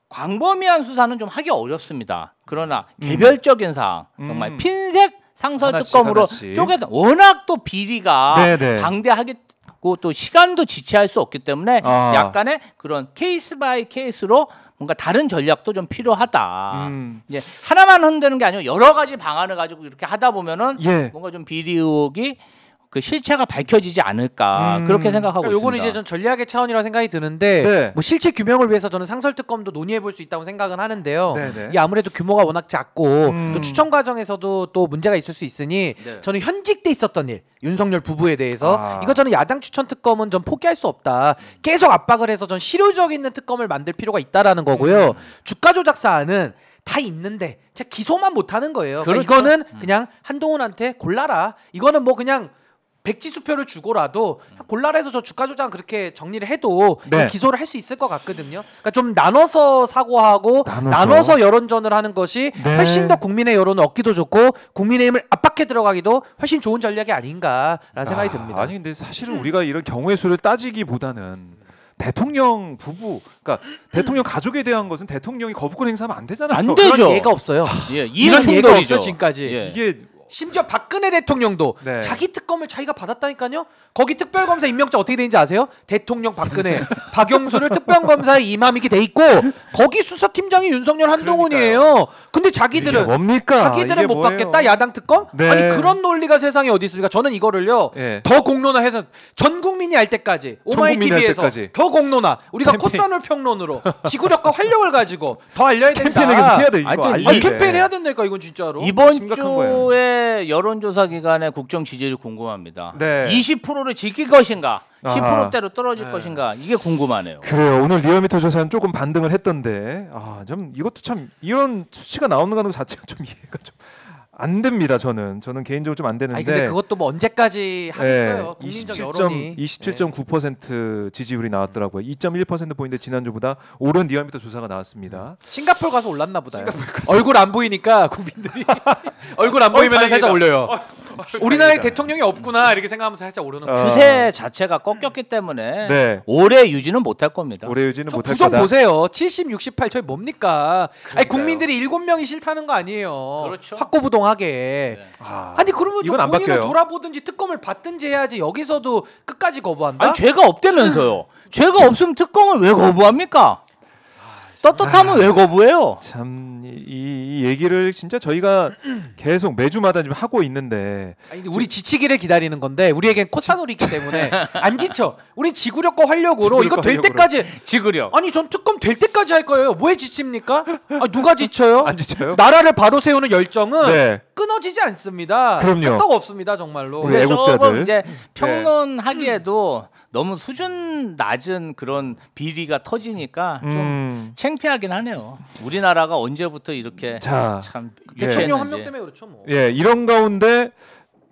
광범위한 수사는 좀 하기 어렵습니다. 그러나 개별적인 사항, 정말 핀셋 상설 하나씩, 특검으로 하나씩. 쪼개서 워낙 또 비리가 네네. 방대하겠고 또 시간도 지체할 수 없기 때문에 약간의 그런 케이스 바이 케이스로 뭔가 다른 전략도 좀 필요하다. 이제 하나만 흔드는 게 아니고 여러 가지 방안을 가지고 이렇게 하다 보면은 뭔가 좀 비리 의혹이 그 실체가 밝혀지지 않을까 그렇게 생각하고 그러니까 요거는 있습니다. 이제 전 전략의 차원이라고 생각이 드는데 네. 뭐 실체 규명을 위해서 저는 상설 특검도 논의해 볼 수 있다고 생각은 하는데요. 네네. 이게 아무래도 규모가 워낙 작고 또 추천 과정에서도 또 문제가 있을 수 있으니 저는 현직 때 있었던 일 윤석열 부부에 대해서 이거 저는 야당 추천 특검은 좀 포기할 수 없다. 계속 압박을 해서 전 실효적 있는 특검을 만들 필요가 있다라는 거고요. 주가 조작 사안은 다 있는데 제가 기소만 못하는 거예요. 그러니까 이거는 그냥 한동훈한테 골라라. 이거는 뭐 그냥 백지수표를 주고라도 골라라 해서 저 주가 조작 그렇게 정리를 해도 기소를 할 수 있을 것 같거든요. 그러니까 좀 나눠서 사고하고 나눠서 여론전을 하는 것이 훨씬 더 국민의 여론을 얻기도 좋고 국민의힘을 압박해 들어가기도 훨씬 좋은 전략이 아닌가라는 생각이 듭니다. 아니 근데 사실은 우리가 이런 경우의 수를 따지기보다는 대통령 부부, 그러니까 대통령 가족에 대한 것은 대통령이 거부권 행사하면 안 되잖아요. 안 되죠. 그런 예가 없어요. 예, 이런 예가 없어요 지금까지. 예. 이게 심지어 박근혜 대통령도 네. 자기 특검을 자기가 받았다니까요. 거기 특별검사 임명장 어떻게 되는지 아세요? 대통령 박근혜, 박영수를 특별검사에 임함이게 돼 있고 거기 수사팀장이 윤석열 한동훈이에요. 근데 자기들은 이게 뭡니까? 자기들은 이게 못 뭐예요? 받겠다 야당 특검? 네. 아니 그런 논리가 세상에 어디 있습니까? 저는 이거를요 더 공론화해서 전 국민이 알 때까지 오마이 국민이 알 TV에서 때까지. 더 공론화 우리가 코사놀 평론으로 지구력과 활력을 가지고 더 알려야 된다. 캠페인을 계속 해야 돼 이거. 하여튼 알려야 돼. 캠페인 해야 된다니까 이건 진짜로. 이번 심각한 거예요. 주에 여론조사 기간의 국정 지지율이 궁금합니다. 네. 20%를 지킬 것인가, 아하. 10%대로 떨어질 것인가 이게 궁금하네요. 그래요. 오늘 리얼미터 조사는 조금 반등을 했던데 좀 이것도 참 이런 수치가 나오는 거 자체가 좀 이해가 좀 안 됩니다. 저는 개인적으로 좀 안 되는데. 아니 근데 그것도 뭐 언제까지 하겠어요. 국민적 여론이. 27.9% 지지율이 나왔더라고요. 2.1% 포인트 지난주보다 오른 리얼미터 조사가 나왔습니다. 싱가포르 가서 올랐나 보다요. 얼굴 안 보이니까 국민들이 얼굴 안 보이면 살짝 올려요. 우리나라에 대통령이 없구나 이렇게 생각하면서 살짝 오르는 거죠. 추세 자체가 꺾였기 때문에 네. 오래 유지는 못할 겁니다. 오래 유지는 못할 부정 거다. 보세요. 70, 68 저희 뭡니까? 아니 국민들이 7명이 싫다는 거 아니에요. 그렇죠. 확고부동하게. 네. 아니 그러면 좀 이건 안 본인을 바뀌어요. 돌아보든지 특검을 받든지 해야지 여기서도 끝까지 거부한다? 아니 죄가 없다면서요. 죄가 없으면 특검을 왜 거부합니까? 떳떳하면 왜 거부해요? 참 이 얘기를 진짜 저희가 계속 매주마다 지금 하고 있는데 아니, 우리 지치기를 기다리는 건데 우리에겐 코사놀이기 때문에 안 지쳐. 우리 지구력과 활력으로 이거 될 활력으로. 때까지 지구력. 아니 전 특검 될 때까지 할 거예요. 뭐에 지칩니까? 아, 누가 지쳐요? 안 지쳐요? 나라를 바로 세우는 열정은 네. 끊어지지 않습니다. 그럼요. 끄떡 없습니다 정말로. 우리 근데 애국자들. 조금 이제 평론하기에도 너무 수준 낮은 그런 비리가 터지니까 좀 창피하긴 하네요. 우리나라가 언제부터 이렇게 자, 참 대통령 한 유치했는지. 명 때문에 그렇죠 뭐. 예, 이런 가운데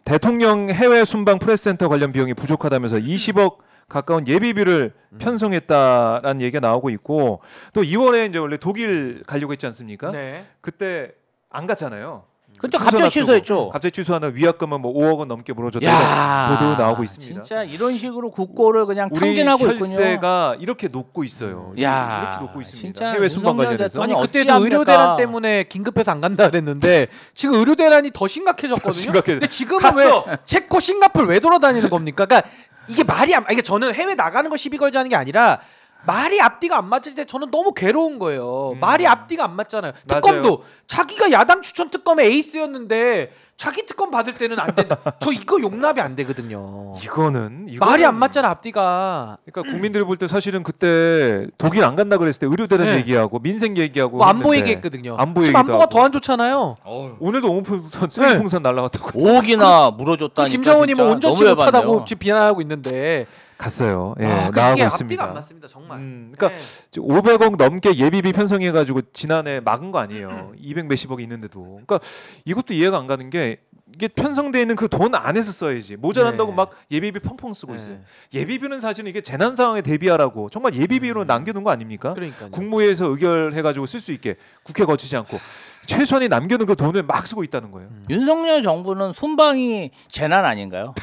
대통령 해외 순방 프레스센터 관련 비용이 부족하다면서 20억 가까운 예비비를 편성했다라는 얘기가 나오고 있고 또 2월에 이제 원래 독일 가려고 했지 않습니까? 네. 그때 안 갔잖아요. 그때 순서 갑자기 놔두고. 취소했죠. 갑자기 취소하는 위약금은 뭐 5억 원 넘게 물어줬다 야, 보도 나오고 있습니다. 진짜 이런 식으로 국고를 그냥 우리 탕진하고 있군요. 혈세가 이렇게 높고 있어요. 야, 이렇게 높고 있습니다. 진짜 해외 순방 윤석열 관련해서. 아니 어찌 그때도 합니까? 의료 대란 때문에 긴급해서 안 간다 그랬는데 지금 의료 대란이 더 심각해졌거든요. 심각해져. 근데 지금은 갔어. 왜 체코, 싱가포르 왜 돌아다니는 겁니까? 그러니까 이게 말이 안. 이게 저는 해외 나가는 거 시비 걸자는 게 아니라 말이 앞뒤가 안 맞을 때 저는 너무 괴로운 거예요. 말이 앞뒤가 안 맞잖아요. 맞아요. 특검도 자기가 야당 추천 특검의 에이스였는데 자기 특검 받을 때는 안 된다. 저 이거 용납이 안 되거든요. 이거는 말이 안 맞잖아 앞뒤가. 그러니까 국민들이 볼 때 사실은 그때 독일 안 간다 그랬을 때 의료대란 네. 얘기하고 민생 얘기하고 뭐 안보 했는데 얘기했거든요. 안보 지금 얘기도 안보가 하고. 더 안 좋잖아요. 오늘도 오물풍선 쓰리풍선 날라갔다고 5억이나 물어줬다니까. 김정은이 뭐 진짜 운전치 너무 못하다고 열받네요. 지금 비난하고 있는데 갔어요. 예, 아, 나가고 그게 있습니다. 앞뒤가 안 맞습니다 정말. 그러니까 네. 500억 넘게 예비비 편성해가지고 지난해 막은 거 아니에요. 200 몇십억이 있는데도. 그러니까 이것도 이해가 안 가는 게 이게 편성돼 있는 그 돈 안에서 써야지. 모자란다고 네. 막 예비비 펑펑 쓰고 있어요. 네. 예비비는 사실은 이게 재난 상황에 대비하라고 정말 예비비로 남겨놓은 거 아닙니까? 그러니까요. 국무회의에서 의결해가지고 쓸 수 있게 국회 거치지 않고 최소한이 남겨놓은 그 돈을 막 쓰고 있다는 거예요. 윤석열 정부는 순방이 재난 아닌가요?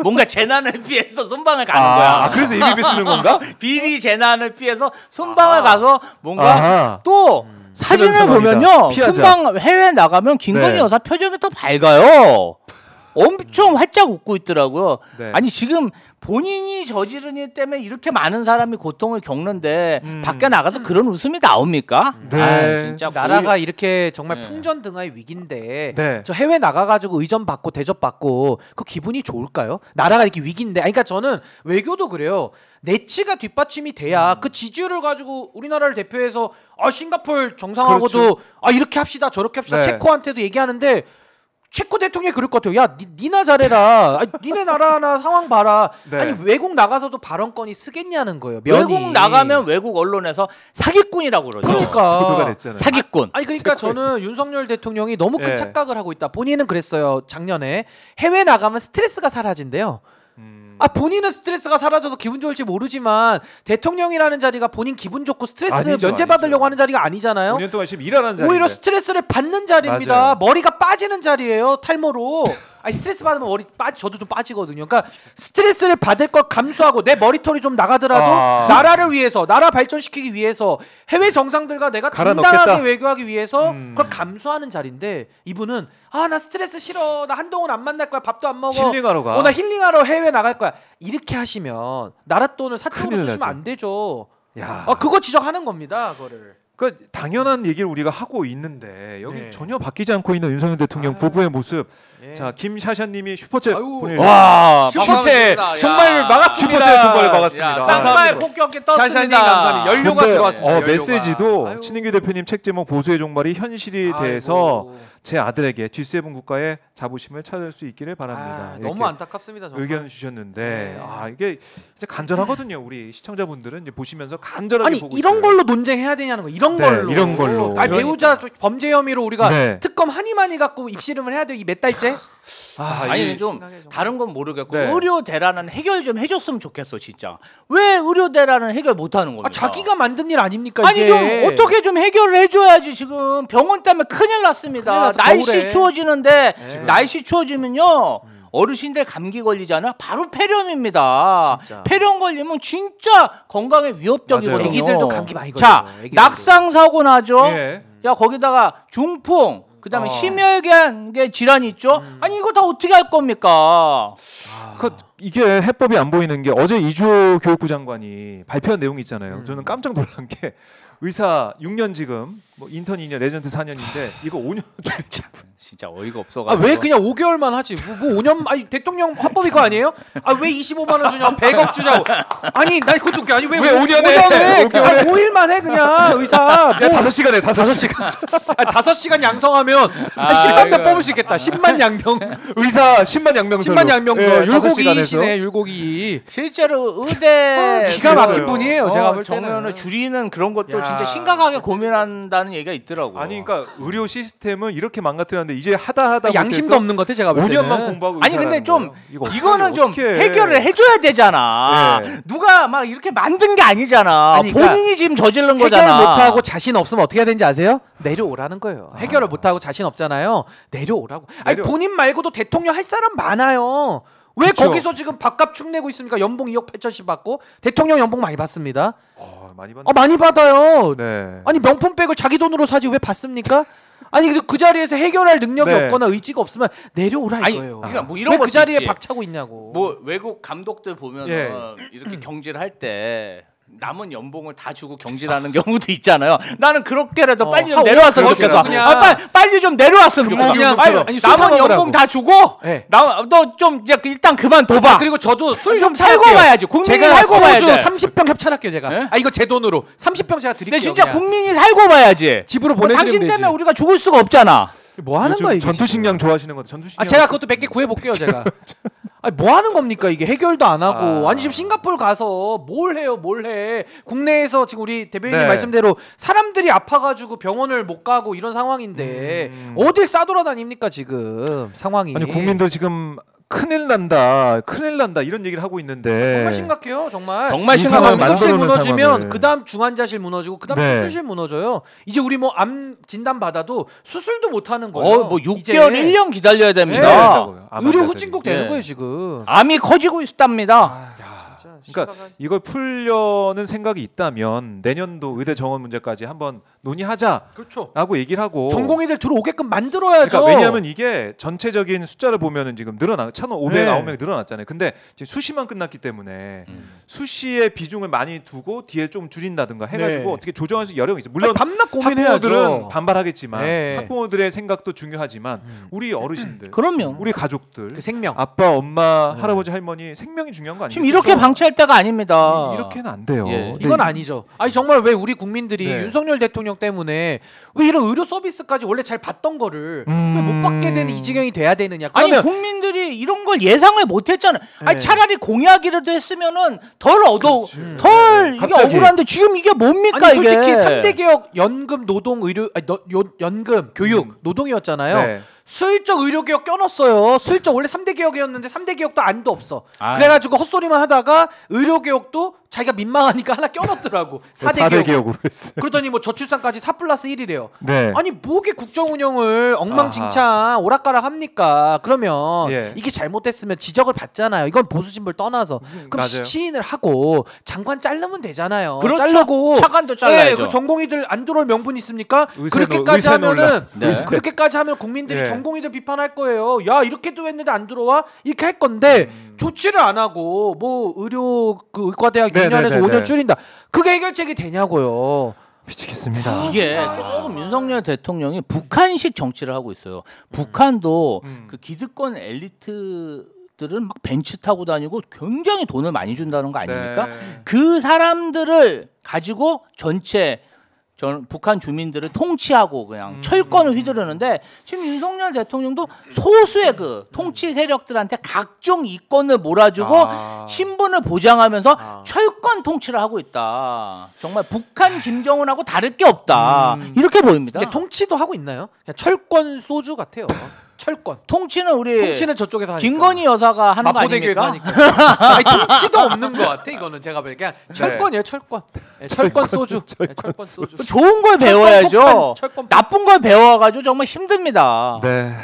뭔가 재난을 피해서 순방을 가는 거야. 그래서 예비비 쓰는 건가? 비리 재난을 피해서 순방을 가서 뭔가 아하. 또 사진을 재난 상황이다. 보면요. 피하자. 순방 해외 나가면 김건희 네. 여사 표정이 더 밝아요. 엄청 활짝 웃고 있더라고요. 네. 아니 지금 본인이 저지른 일 때문에 이렇게 많은 사람이 고통을 겪는데 밖에 나가서 그런 웃음이 나옵니까? 네. 아, 진짜 나라가 이렇게 정말 네. 풍전등화의 위기인데 네. 저 해외 나가가지고 의전 받고 대접 받고 그 기분이 좋을까요? 나라가 이렇게 위기인데, 아니, 그러니까 저는 외교도 그래요. 내치가 뒷받침이 돼야 그 지지율을 가지고 우리나라를 대표해서 싱가포르 정상하고도 그렇죠. 이렇게 합시다 저렇게 합시다 네. 체코한테도 얘기하는데. 체코 대통령이 그럴 것 같아요. 야, 니나 잘해라. 아니, 니네 나라나 상황 봐라. 네. 아니 외국 나가서도 발언권이 쓰겠냐는 거예요. 면이. 외국 나가면 외국 언론에서 사기꾼이라고 그러죠. 그러니까. 보도가 됐잖아요. 사기꾼. 아니 그러니까 체코에서. 저는 윤석열 대통령이 너무 큰 예. 착각을 하고 있다. 본인은 그랬어요. 작년에 해외 나가면 스트레스가 사라진대요. 본인은 스트레스가 사라져서 기분 좋을지 모르지만 대통령이라는 자리가 본인 기분 좋고 스트레스 아니죠, 면제받으려고 아니죠. 하는 자리가 아니잖아요. 5년 동안 지금 일하는 자리인데. 오히려 스트레스를 받는 자리입니다. 맞아요. 머리가 빠지는 자리예요. 탈모로. 아니 스트레스 받으면 머리 저도 좀 빠지거든요. 그러니까 스트레스를 받을 걸 감수하고 내 머리털이 좀 나가더라도 나라를 위해서, 나라 발전시키기 위해서, 해외 정상들과 내가 갈아 당당하게 넣겠다. 외교하기 위해서 그걸 감수하는 자리인데 이분은 나 스트레스 싫어. 나 한동안 안 만날 거야. 밥도 안 먹어. 힐링하러 가. 나 힐링하러 해외 나갈 거야. 이렇게 하시면 나라 돈을 사적으로 큰일 쓰시면 나죠. 안 되죠. 야. 그거 지적하는 겁니다. 그거를. 그러니까 당연한 얘기를 우리가 하고 있는데 여기 네. 전혀 바뀌지 않고 있는 윤석열 대통령 부부의 모습. 예. 자, 김샤샤님이 슈퍼챗 아유. 보내주셨습니다. 와, 슈퍼챗 반갑습니다. 정말 야. 막았습니다. 슈퍼챗 정말 막았습니다. 야, 감사합니다. 쌍발 폭격기 떴습니다. 샤샤님 감사합니다. 연료가 근데, 들어왔습니다. 연료가. 메시지도 아유. 친인규 대표님 책 제목 보수의 종말이 현실이 돼서 제 아들에게 G7 국가의 자부심을 찾을 수 있기를 바랍니다. 너무 이렇게 안타깝습니다. 정말. 의견 주셨는데 네. 이게 진짜 간절하거든요. 우리 시청자분들은 이제 보시면서 간절하게 아니 보고 이런 있어요. 걸로 논쟁해야 되냐는 거. 이런 네, 걸로. 이런 걸로. 아니 배우자 또 범죄 혐의로 우리가 네. 특검 한이만이 갖고 입씨름을 해야 돼요. 이 몇 달째. 네. 아니 좀 다른 건 모르겠고 네. 의료 대란은 해결 좀 해줬으면 좋겠어 진짜. 왜 의료 대란은 해결 못하는 겁니까? 자기가 만든 일 아닙니까? 아니 이게. 좀 어떻게 좀 해결을 해줘야지. 지금 병원 때문에 큰일 났습니다. 큰일 났어, 날씨 겨울에. 추워지는데 네. 날씨 추워지면요 어르신들 감기 걸리잖아. 바로 폐렴입니다. 진짜. 폐렴 걸리면 진짜 건강에 위협적이거든요. 맞아요. 애기들도 감기 많이 걸려요. 자 애기들도. 낙상 사고 나죠. 예. 야 거기다가 중풍 그다음에 심혈관 질환이 있죠. 아니 이거 다 어떻게 할 겁니까? 이게 해법이 안 보이는 게 어제 이주호 교육부 장관이 발표한 내용이 있잖아요. 저는 깜짝 놀란 게 의사 6년 지금 뭐 인턴 2년 레전드 4년인데 이거 5년 진짜 어이가 없어가지고. 왜 그냥 5개월만 하지? 뭐 5년 아니 대통령 합법 이거 아니에요? 왜 25만 원 주냐? 100억 주자고. 아니 나 그것도 웃겨. 아니 왜 5년에 5년에 5일만 해 그냥 의사. 뭐 5시간에 5시간 5시간 양성하면 10만 명 뽑을 수 있겠다. 10만 양명. 의사 10만 양명서 10만 양명서. 예, 율곡이시네. 율곡이. 실제로 의대 기가 막힌 그랬어요. 분이에요. 제가 볼 때는. 정면을 줄이는 그런 것도 야. 진짜 심각하게 고민한다는 얘기가 있더라고. 아니 그러니까 의료 시스템을 이렇게 망가뜨렸는데 이제 하다 양심도 없는 것 같아 제가 볼 때는. 5년만 공부하고 아니 근데 의사라는 좀 거예요? 이거는 좀 어떻게 해. 해결을 해줘야 되잖아. 네. 누가 막 이렇게 만든 게 아니잖아. 아니, 그러니까 본인이 지금 저지른 해결 거잖아. 못하고 자신 없으면 어떻게 해야 되는지 아세요? 내려오라는 거예요. 해결을 못하고 자신 없잖아요. 내려오라고. 아니 본인 말고도 대통령 할 사람 많아요. 왜 그쵸. 거기서 지금 밥값 축내고 있습니까? 연봉 2억 8천씩 받고. 대통령 연봉 많이 받습니다. 많이 받. 많이 받아요. 네. 아니 명품백을 자기 돈으로 사지 왜 받습니까? 아니 그 자리에서 해결할 능력이 네. 없거나 의지가 없으면 내려오라 아니, 이거예요. 그러니까 뭐 이런 왜 그 것도 자리에 있지. 박차고 있냐고. 뭐 외국 감독들 보면은 예. 이렇게 경질을 할 때 남은 연봉을 다 주고 경질하는 경우도 있잖아요. 나는 그렇게라도 빨리 좀 한 내려왔으면 5억 좋겠어. 그냥. 빨리 좀 내려왔으면 좋겠어. 그냥 빨리 술 남은 사먹으라고. 연봉 다 주고 네. 너 좀 이제 일단 그만둬봐. 그리고 저도 술 좀 좀 살고 살게요. 봐야지. 국민이 제가 살고 봐야 소주 돼. 30병 협찬할게요 제가. 네? 이거 제 돈으로 30병 제가 드릴게요. 근데 진짜 그냥. 국민이 살고 봐야지. 집으로 뭐 보내드리면 당신 되지. 때문에 우리가 죽을 수가 없잖아. 뭐 하는 요즘 거야 이게? 전투 지금? 식량 좋아하시는 것 전투 식량. 제가 그것도 몇 개 구해 볼게요 제가. 아니 뭐 하는 겁니까 이게 해결도 안 하고. 아니 지금 싱가포르 가서 뭘 해요 뭘 해. 국내에서 지금 우리 대변인님 네. 말씀대로 사람들이 아파가지고 병원을 못 가고 이런 상황인데 어딜 싸돌아다닙니까 지금 상황이. 아니 국민들 지금 큰일 난다 이런 얘기를 하고 있는데 정말 심각해요 정말. 정말 이 심각한 상황을 응급실 만들어놓은 무너지면 상황을. 그다음 중환자실 무너지고 그다음 네. 수술실 무너져요. 이제 우리 뭐 암 진단 받아도 수술도 못 하는 거예요. 뭐 6개월, 이제. 1년 기다려야 됩니다. 네. 의료 후진국 되는 네. 거예요 지금. 암이 커지고 있답니다. 진짜 그러니까 심각한- 이걸 풀려는 생각이 있다면 내년도 의대 정원 문제까지 한번 논의하자라고 그렇죠. 얘기를 하고. 전공의들 들어오게끔 만들어야죠. 그러니까 왜냐하면 이게 전체적인 숫자를 보면은 지금 1,509명이 늘어났잖아요. 근데 지금 수시만 끝났기 때문에 수시의 비중을 많이 두고 뒤에 좀 줄인다든가 해가지고 네. 어떻게 조정할 수 여력이 있어요. 물론 아니, 밤낮 고민해야죠. 학부모들은 반발하겠지만 네. 학부모들의 생각도 중요하지만 우리 어르신들, 그럼요. 우리 가족들, 그 생명. 아빠, 엄마, 할아버지, 할머니 생명이 중요한 거 아니에요? 지금 이렇게 방치할 때가 아닙니다. 이렇게는 안 돼요. 예. 이건 아니죠. 아니 정말 왜 우리 국민들이 네. 윤석열 대통령 때문에 왜 이런 의료 서비스까지 원래 잘 받던 거를 왜 못 받게 되는 이 지경이 돼야 되느냐? 아니 그러면 국민들이 이런 걸 예상을 못했잖아. 아니 네. 차라리 공약이라도 했으면은 덜 이게 갑자기. 억울한데 지금 이게 뭡니까 아니 이게? 솔직히 3대 개혁 연금 노동 의료 연금 교육 노동이었잖아요. 네. 슬쩍 의료 개혁 껴넣었어요. 슬쩍 원래 3대 개혁이었는데 3대 개혁도 안도 없어. 아유. 그래가지고 헛소리만 하다가 의료 개혁도 자기가 민망하니까 하나 껴넣더라고. 4대 개혁. 개혁으로 했어요. 그러더니 뭐 저출산까지 4+1이래요. 네. 아니 뭐게 국정 운영을 엉망진창 오락가락 합니까? 그러면 예. 이게 잘못됐으면 지적을 받잖아요. 이건 보수 진보를 떠나서 그럼 맞아요. 시인을 하고 장관 자르면 되잖아요. 그렇죠. 자르고 차관도 잘라야죠. 네, 그 전공의들 안 들어올 명분 있습니까? 의세 그렇게까지 논란. 하면은 네. 그렇게까지 하면 국민들이 예. 전공의들 비판할 거예요. 야 이렇게도 했는데 안 들어와? 이렇게 할 건데 조치를 안 하고 뭐 의료 그 의과대학 네, 6년에서 네, 네, 5년 네. 줄인다. 그게 해결책이 되냐고요. 미치겠습니다. 이게 조금 윤석열 대통령이 북한식 정치를 하고 있어요. 북한도 그 기득권 엘리트들은 막 벤츠 타고 다니고 굉장히 돈을 많이 준다는 거 아닙니까? 네. 그 사람들을 가지고 전체 북한 주민들을 통치하고 그냥 철권을 휘두르는데 지금 윤석열 대통령도 소수의 그 통치 세력들한테 각종 이권을 몰아주고 신분을 보장하면서 철권 통치를 하고 있다. 정말 북한 김정은하고 다를 게 없다. 이렇게 보입니다. 근데 통치도 하고 있나요? 그냥 철권 소주 같아요. 철권. 통치는 저쪽에서 하니까. 김건희 여사가 하는 거 아닙니까? 아니, 통치도 없는 것 같아 이거는 제가 보기엔 그냥 철권이에요 철권. 네, 철권 소주. 철권 소주. 좋은 걸 배워야죠. 철권 나쁜 걸 배워가지고 정말 힘듭니다. 네.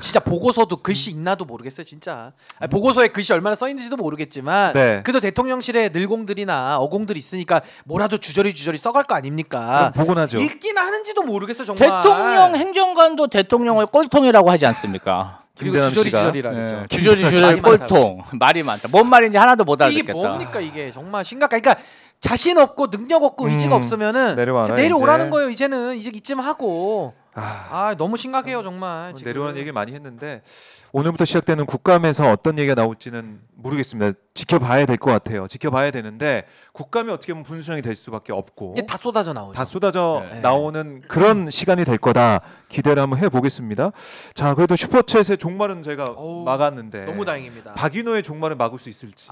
진짜 보고서도 글씨 읽나도 모르겠어요 진짜. 아니, 보고서에 글씨 얼마나 써 있는지도 모르겠지만 네. 그래도 대통령실에 늘공들이나 어공들이 있으니까 뭐라도 주저리 써갈 거 아닙니까? 보곤 하죠. 읽기나 하는지도 모르겠어 정말. 대통령 행정관도 대통령을 꼴통이라고 하지 않습니까? 그리고 김대남 주저리 씨가? 주저리라 그러죠. 네. 주저리 꼴통. 말이 많다. 뭔 말인지 하나도 못 알아듣겠다. 이게 뭡니까 이게 정말 심각한. 그러니까 자신 없고 능력 없고 의지가 없으면은 내려오라는 이제. 거예요. 이제는 이제 이쯤 하고. 아, 너무 심각해요 정말. 지금. 내려오는 얘기 많이 했는데 오늘부터 시작되는 국감에서 어떤 얘기가 나올지는 모르겠습니다. 지켜봐야 될 것 같아요. 지켜봐야 되는데 국감이 어떻게 보면 분수령이 될 수밖에 없고 이제 다 쏟아져 나오죠. 다 쏟아져 네. 나오는 그런 시간이 될 거다 기대를 한번 해보겠습니다. 자, 그래도 슈퍼챗의 종말은 저희가 막았는데 너무 다행입니다. 박인호의 종말을 막을 수 있을지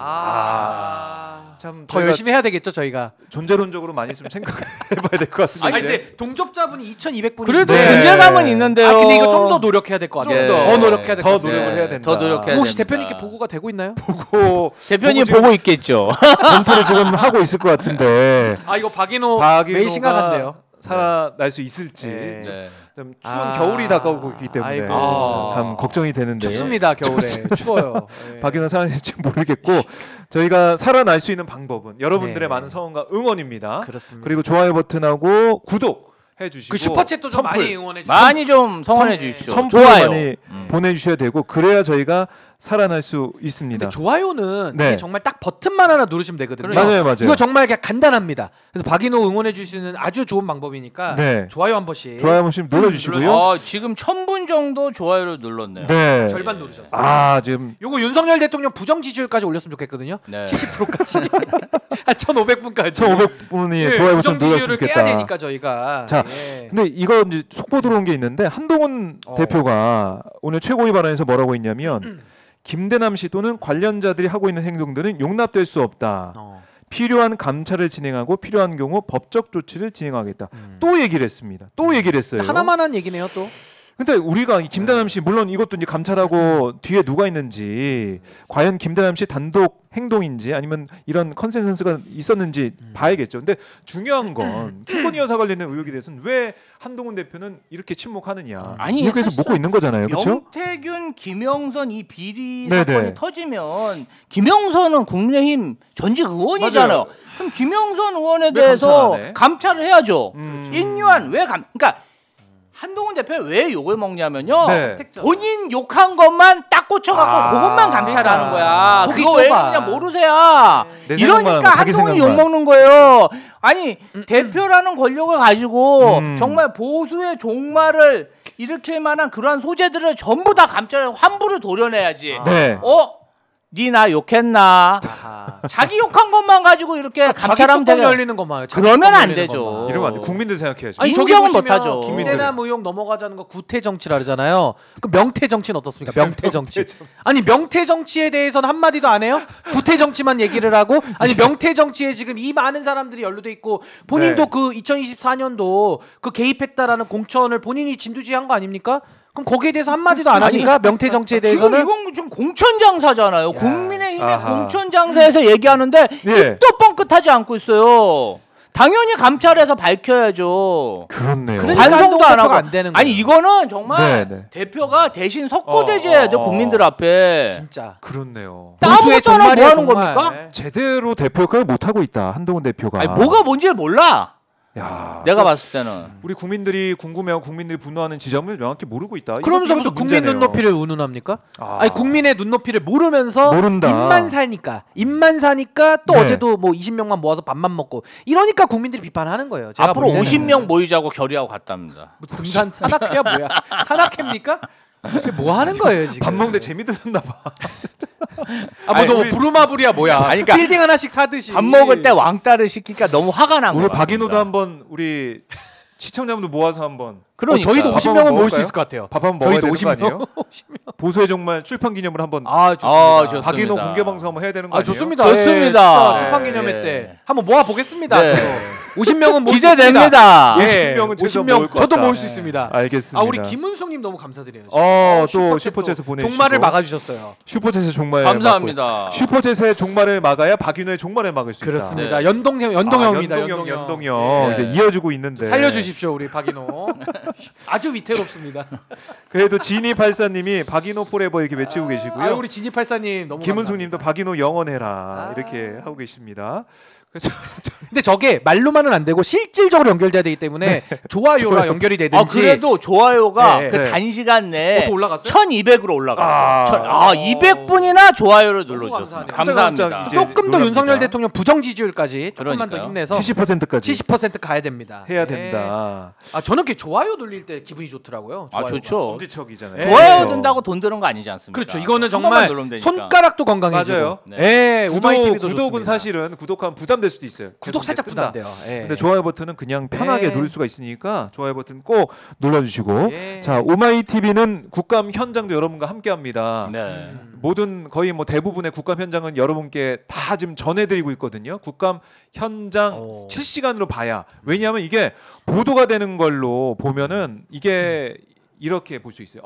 참 더 열심히 해야 되겠죠 저희가. 존재론적으로 많이 좀 생각해봐야 될 것 같습니다. 아니 근데 동접자분이 2,200분인데 그래도 네. 존재감은 있는데요. 아 근데 이거 좀 더 노력해야 될 것 같아요. 좀 더 노력해야 될 것 더 같아요. 노력을 해야 된다. 더 노력해야 혹시 됩니다. 대표님께 보고가 되고 있나요? 보고 대표님 지금 보고 있겠죠. 검토를 지금 하고 있을 것 같은데 아 이거 박인호 매일 심각한데요. 살아날 수 있을지 네. 네. 좀 추운 겨울이 다가오고 있기 때문에 아이고. 참 걱정이 되는데요. 춥습니다 겨울에. 추워요. 네. 박인호 살아날지 모르겠고 저희가 살아날 수 있는 방법은 여러분들의 네. 많은 성원과 응원입니다. 그렇습니다. 그리고 좋아요 버튼하고 구독 해주시고 그 슈퍼챗도 좀 선풀, 많이 응원해 주세요. 많이 좀 성원해 주십시오. 선풀 좋아요. 많이 보내주셔야 되고 그래야 저희가 살아날 수 있습니다. 근데 좋아요는 네. 이게 정말 딱 버튼만 하나 누르시면 되거든요. 맞아요, 맞아요. 이거 정말 그냥 간단합니다. 그래서 박인호 응원해 주시는 아주 좋은 방법이니까 네. 좋아요 한 번씩. 좋아요 한 번씩 눌러주시고요. 지금 1,000분 정도 좋아요를 눌렀네요. 네. 절반 누르셨어요. 지금 요거 윤석열 대통령 부정 지지율까지 올렸으면 좋겠거든요. 네. 70%까지. 한 1,500분까지. 1,500분이 좋아요 버튼 부정 지지율을 눌렀으면 깨야 좋겠다. 되니까 저희가. 자, 예. 근데 이거 이제 속보 들어온 게 있는데 한동훈 대표가 오늘 최고위 발언에서 뭐라고 했냐면 김대남 씨 또는 관련자들이 하고 있는 행동들은 용납될 수 없다. 필요한 감찰을 진행하고 필요한 경우 법적 조치를 진행하겠다. 또 얘기를 했습니다. 또 얘기를 했어요. 하나만 한 얘기네요 또. 근데 우리가 김대남 씨 물론 이것도 이제 감찰하고 뒤에 누가 있는지 과연 김대남 씨 단독 행동인지 아니면 이런 컨센서스가 있었는지 봐야겠죠. 근데 중요한 건 김건희 여사 관련된 의혹에 대해서는 왜 한동훈 대표는 이렇게 침묵하느냐. 아니, 이렇게 해서 묻고 있는 거잖아요. 그렇죠? 명태균, 김영선 이 비리 네네. 사건이 터지면 김영선은 국민의힘 전직 의원이잖아요. 맞아요. 그럼 김영선 의원에 왜 대해서 감찰 안 해? 감찰을 해야죠. 인유한 그러니까 한동훈 대표 왜 욕을 먹냐면요. 네. 본인 욕한 것만 딱 꽂혀갖고 그것만 감찰하는 거야. 속이 그거 왜 좁아. 그냥 모르세요. 내 생각만 이러니까 하고 자기 한동훈이 생각만. 욕 먹는 거예요. 아니 대표라는 권력을 가지고 정말 보수의 종말을 일으킬 만한 그러한 소재들을 전부 다 감찰하고 환부를 도려내야지. 네. 니 나 욕했나? 자기 욕한 것만 가지고 이렇게 감찰하면 자기 뚜껑 되게 열리는 것만. 자기 그러면 뚜껑 안 열리는 되죠. 것만. 이러면 안 돼. 국민들 생각해야죠. 아니 저기 인정은 보시면 못하죠. 김대남 의혹 넘어가자는 거 구태 정치라 그러잖아요. 그 명태 정치는 어떻습니까? 명태 정치. 아니 명태 정치에 대해서는 한 마디도 안 해요? 구태 정치만 얘기를 하고 아니 명태 정치에 지금 이 많은 사람들이 연루돼 있고 본인도 네. 그 2024년도 그 개입했다라는 공천을 본인이 진두지휘한 거 아닙니까? 그럼 거기에 대해서 한 마디도 안 합니까? 명태 정치에 대해서는 지금 이건 좀 공천 장사잖아요. 국민의힘의 아하. 공천 장사에서 얘기하는데 예. 입도 뻥끗하지 않고 있어요. 당연히 감찰해서 밝혀야죠. 그렇네요. 그러니까 반성도 안 하고 안 되는 아니 거예요. 이거는 정말 네. 대표가 대신 석고대죄해야 돼 국민들 앞에. 진짜 그렇네요. 보수의 아무것도 안 하고 뭐 종말이야, 하는 정말. 겁니까? 제대로 대표 역할을 못 하고 있다. 한동훈 대표가. 아니 뭐가 뭔지를 몰라. 야, 내가 봤을 때는. 우리 국민들이 궁금해하고 국민들이 분노하는 지점을 명확히 모르고 있다. 그러면서 이것도 무슨 국민 문제네요. 눈높이를 운운합니까? 아. 아니 국민의 눈높이를 모르면서 모른다. 입만 사니까 또 네. 어제도 뭐 20명만 모아서 밥만 먹고 이러니까 국민들이 비판하는 거예요. 제가 앞으로 볼 때는. 50명 모이자고 결의하고 갔답니다. 뭐 등산 산악회야 뭐야? 산악회입니까? 이게 뭐 하는 거예요 지금? 밥 먹는데 재미 들었나 봐. 아뭐 우리- 부루마블이야 뭐야? 아니, 그러니까 빌딩 하나씩 사듯이 밥 먹을 때 왕따를 시키니까 너무 화가 난 오늘 거야. 박인호도 한번 우리 시청자분들 모아서 한번 그러니까. 저희도 밥 50명은 한번 모일 수 먹을까요? 있을 것 같아요. 밥 한번 먹어야 저희도 되는 거 아니에요? 50명. 보수의 정말 출판 기념으로 한번 아 좋습니다. 좋습니다. 박인호 공개 방송 한번 해야 되는 거 아 아니에요? 좋습니다. 좋습니다. 출판 기념회 예. 때 한번 모아 보겠습니다. 네. 저도. 50명은 모을 수 있습니다. 기대됩니다. 예, 50명은 최소 모을 50명 것 저도 같다. 모을 수 있습니다. 알겠습니다. 아 우리 김은숙님 너무 감사드려요. 또 슈퍼챗에서 보내주시고 종말을 막아주셨어요. 슈퍼챗의 종말 감사합니다. 슈퍼챗의 종말을 막아야 박인호의 종말을 막을 수 있다. 그렇습니다. 네. 연동형입니다. 연동형 네. 이제 이어지고 있는데 살려주십시오 우리 박인호. 아주 위태롭습니다. 그래도 지니84님이 박인호 포레버 이렇게 외치고 계시고요. 아 우리 진이팔사님 너무 김은숙님도 감사합니다. 박인호 영원해라 이렇게 하고 계십니다. 그래서 근데 저게 말로만은 안 되고 실질적으로 연결돼야 되기 때문에 좋아요랑 연결이 되든지. 그래도 좋아요가 네. 그 네. 단시간 내에 또 올라갔어요? 1200으로 올라갔어요. 200분이나 좋아요를 눌러주셨습니다. 감사하네요. 감사합니다. 이제 조금 더 놀랍니다. 윤석열 대통령 부정 지지율까지 조금만 더 그러니까요. 힘내서 70%까지 70% 가야 됩니다. 해야 네. 된다. 아 저는 그 좋아요 눌릴 때 기분이 좋더라고요. 좋아요가. 좋죠. 엄지척이잖아요. 네. 좋아요 그렇죠. 든다고 돈 드는 거 아니지 않습니까? 그렇죠. 이거는 한 번만 정말 누르면 되니까. 손가락도 건강해지고. 맞아요. 네. 오마이TV도 구독은 사실은 구독하면 부담될 수도 있어요. 구독 살짝 뜬다. 부담돼요. 예. 근데 좋아요 버튼은 그냥 편하게 네. 누를 수가 있으니까 좋아요 버튼 꼭 눌러주시고 예. 자 오마이TV는 국감 현장도 여러분과 함께합니다. 네. 모든 거의 뭐 대부분의 국감 현장은 여러분께 다 지금 전해드리고 있거든요. 국감 현장 오. 실시간으로 봐야 왜냐하면 이게 보도가 되는 걸로 보면은 이게 이렇게 볼 수 있어요.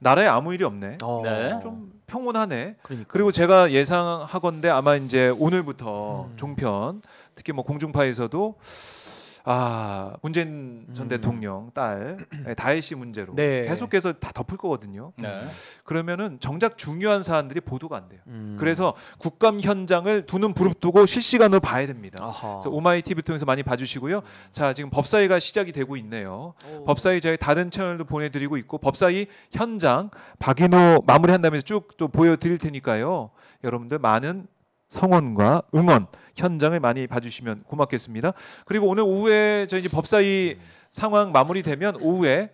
나라에 아무 일이 없네. 네. 좀 평온하네. 그러니까. 그리고 제가 예상하건대 아마 이제 오늘부터 종편 특히 뭐 공중파에서도 문재인 전 대통령 딸 다혜 씨 문제로 네. 계속해서 다 덮을 거거든요. 네. 그러면은 정작 중요한 사안들이 보도가 안 돼요. 음. 그래서 국감 현장을 두 눈 부릅뜨고 실시간으로 봐야 됩니다. 아하. 그래서 오마이TV 통해서 많이 봐주시고요. 자 지금 법사위가 시작이 되고 있네요. 법사위 저희 다른 채널도 보내드리고 있고 법사위 현장 박인호 마무리한다면서 쭉 또 보여드릴 테니까요. 여러분들 많은 성원과 응원 현장을 많이 봐주시면 고맙겠습니다. 그리고 오늘 오후에 저희 이제 법사위 상황 마무리되면 오후에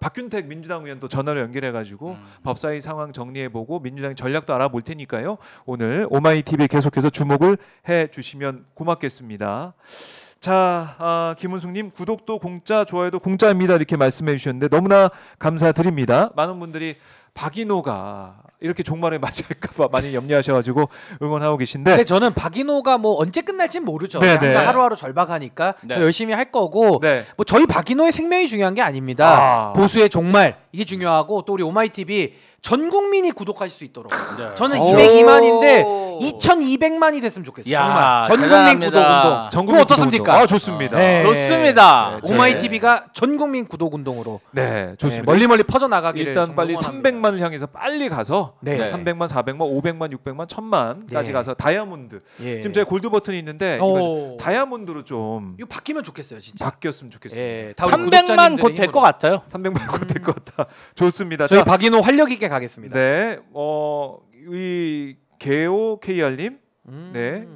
박균택 민주당 의원 또 전화로 연결해가지고 법사위 상황 정리해보고 민주당 전략도 알아볼 테니까요. 오늘 오마이TV에 계속해서 주목을 해주시면 고맙겠습니다. 자, 김은숙님 구독도 공짜, 좋아요도 공짜입니다 이렇게 말씀해 주셨는데 너무나 감사드립니다. 많은 분들이 박인호가 이렇게 종말을 맞이할까봐 많이 염려하셔가지고 응원하고 계신데 근데 저는 박인호가 뭐 언제 끝날지는 모르죠. 네, 항상 네. 하루하루 절박하니까 네. 더 열심히 할 거고 네. 뭐 저희 박인호의 생명이 중요한 게 아닙니다. 보수의 종말 이게 중요하고 또 우리 오마이TV 전 국민이 구독하실 수 있도록 네. 저는 오. 202만인데 2200만이 됐으면 좋겠어요. 야, 정말 전 국민 대단합니다. 구독 운동. 전국민 그거 어떻습니까? 구독 운동. 좋습니다. 네. 좋습니다. 네, 오마이TV가 전 국민 구독 운동으로 네, 좋습니다. 멀리 멀리 퍼져 나가기를 일단 빨리 300만을 향해서 빨리 가서 네. 300만, 400만, 500만, 600만, 1000만까지 네. 가서 다이아몬드. 예. 지금 저희 골드 버튼이 있는데 오. 이건 다이아몬드로 좀 이거 바뀌면 좋겠어요, 진짜. 바뀌었으면 좋겠습니다. 예. 다 우리 300만 구독자님들의 곧 될 힘으로. 것 같아요. 300만 곧 될 것 같다. 좋습니다. 저희 자, 박인호 활력 있게 가겠습니다. 네, 이 개오 KR님, 네,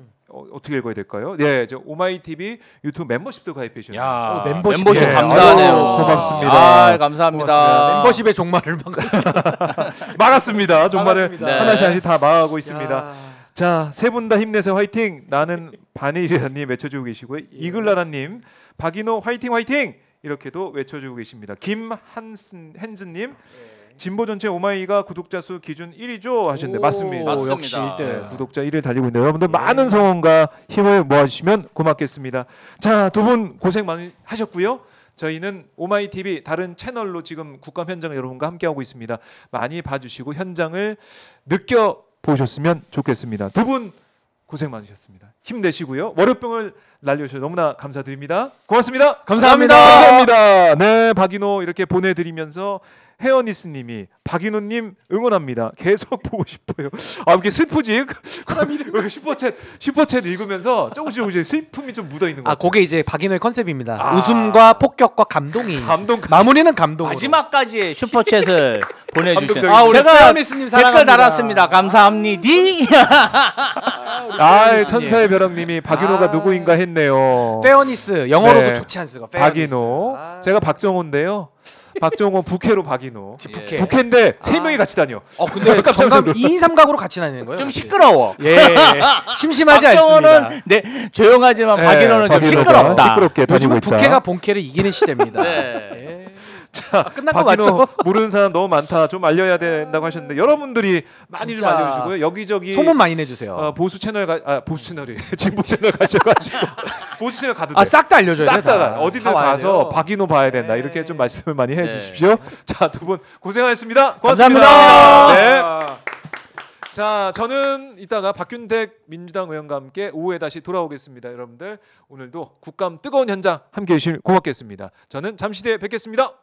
어떻게 읽어야 될까요? 네, 저 오마이TV 유튜브 멤버십도 가입해 주셨네요. 야, 멤버십. 멤버십 예. 감사하네요. 아유, 고맙습니다. 감사합니다. 고맙습니다. 멤버십의 종말을 막았습니다. 정말을 막았습니다. 네. 하나씩 다 막아가고 있습니다. 야. 자, 세 분 다 힘내서 화이팅. 나는 반일이라님 외쳐주고 계시고요. 이글라라님, 박인호 화이팅 화이팅 이렇게도 외쳐주고 계십니다. 김한슨님, 진보 전체 오마이가 구독자 수 기준 1위죠 하셨는데 오, 맞습니다. 맞습니다. 역시 1등. 네, 구독자 1위를 달리고 있는데 여러분들 많은 성원과 힘을 모아주시면 고맙겠습니다. 자, 두 분 고생 많이 하셨고요. 저희는 오마이TV 다른 채널로 지금 국감 현장을 여러분과 함께하고 있습니다. 많이 봐주시고 현장을 느껴보셨으면 좋겠습니다. 두 분 고생 많으셨습니다. 힘내시고요. 월요병을 날려주셔서 너무나 감사드립니다. 고맙습니다. 감사합니다. 감사합니다. 네, 박인호 이렇게 보내드리면서 혜연이스님이 박인호님 응원합니다. 계속 보고 싶어요. 이렇게 슬프지? 슈퍼챗 읽으면서 조금씩 슬픔이 좀 묻어 있는 것 같아요. 그게 이제 박인호의 컨셉입니다. 웃음과 폭격과 감동이 감동까지. 마무리는 감동으로. 마지막까지 슈퍼챗을 보내주신. 감동적이죠. 우리 제가 페어니스님 댓글 사랑합니다. 달았습니다. 감사합니다. 천사의 벼락님이 박인호가 누구인가 했네요. 페어니스 영어로도 네. 좋지 않습니까? 페어니스. 박인호. 제가 박정호인데요. 박정호 부캐로 박인호. 부캐. 부캐인데 세 명이 같이 다녀. 근데 깜짝 정감 놀랐어. 2인 3각으로 같이 다니는 거예요? 좀 시끄러워. 예. 심심하지 않습니다. 박정호는 네, 조용하지만 네, 박인호는 좀 박인호가 시끄럽다. 시끄럽게 다니고 요즘은 있다. 부캐가 본캐를 이기는 시대입니다. 네. 예. 끝난 거 박인호 맞죠? 모르는 사람 너무 많다. 좀 알려야 된다고 하셨는데 여러분들이 많이 좀 진짜 알려주시고요. 여기저기 소문 많이 내주세요. 보수 채널 보수 채널이 진보 채널 가셔가지고 보수 채널 가도 돼. 싹 다 알려줘야 돼. 싹 다 어디든 다 와야 가서 돼요. 박인호 봐야 된다. 네. 이렇게 좀 말씀을 많이 네. 해주십시오. 자, 두 분 고생하셨습니다. 고맙습니다. 감사합니다. 네. 자, 저는 이따가 박균택 민주당 의원과 함께 오후에 다시 돌아오겠습니다. 여러분들 오늘도 국감 뜨거운 현장 함께해 주시면 고맙겠습니다. 저는 잠시 뒤에 뵙겠습니다.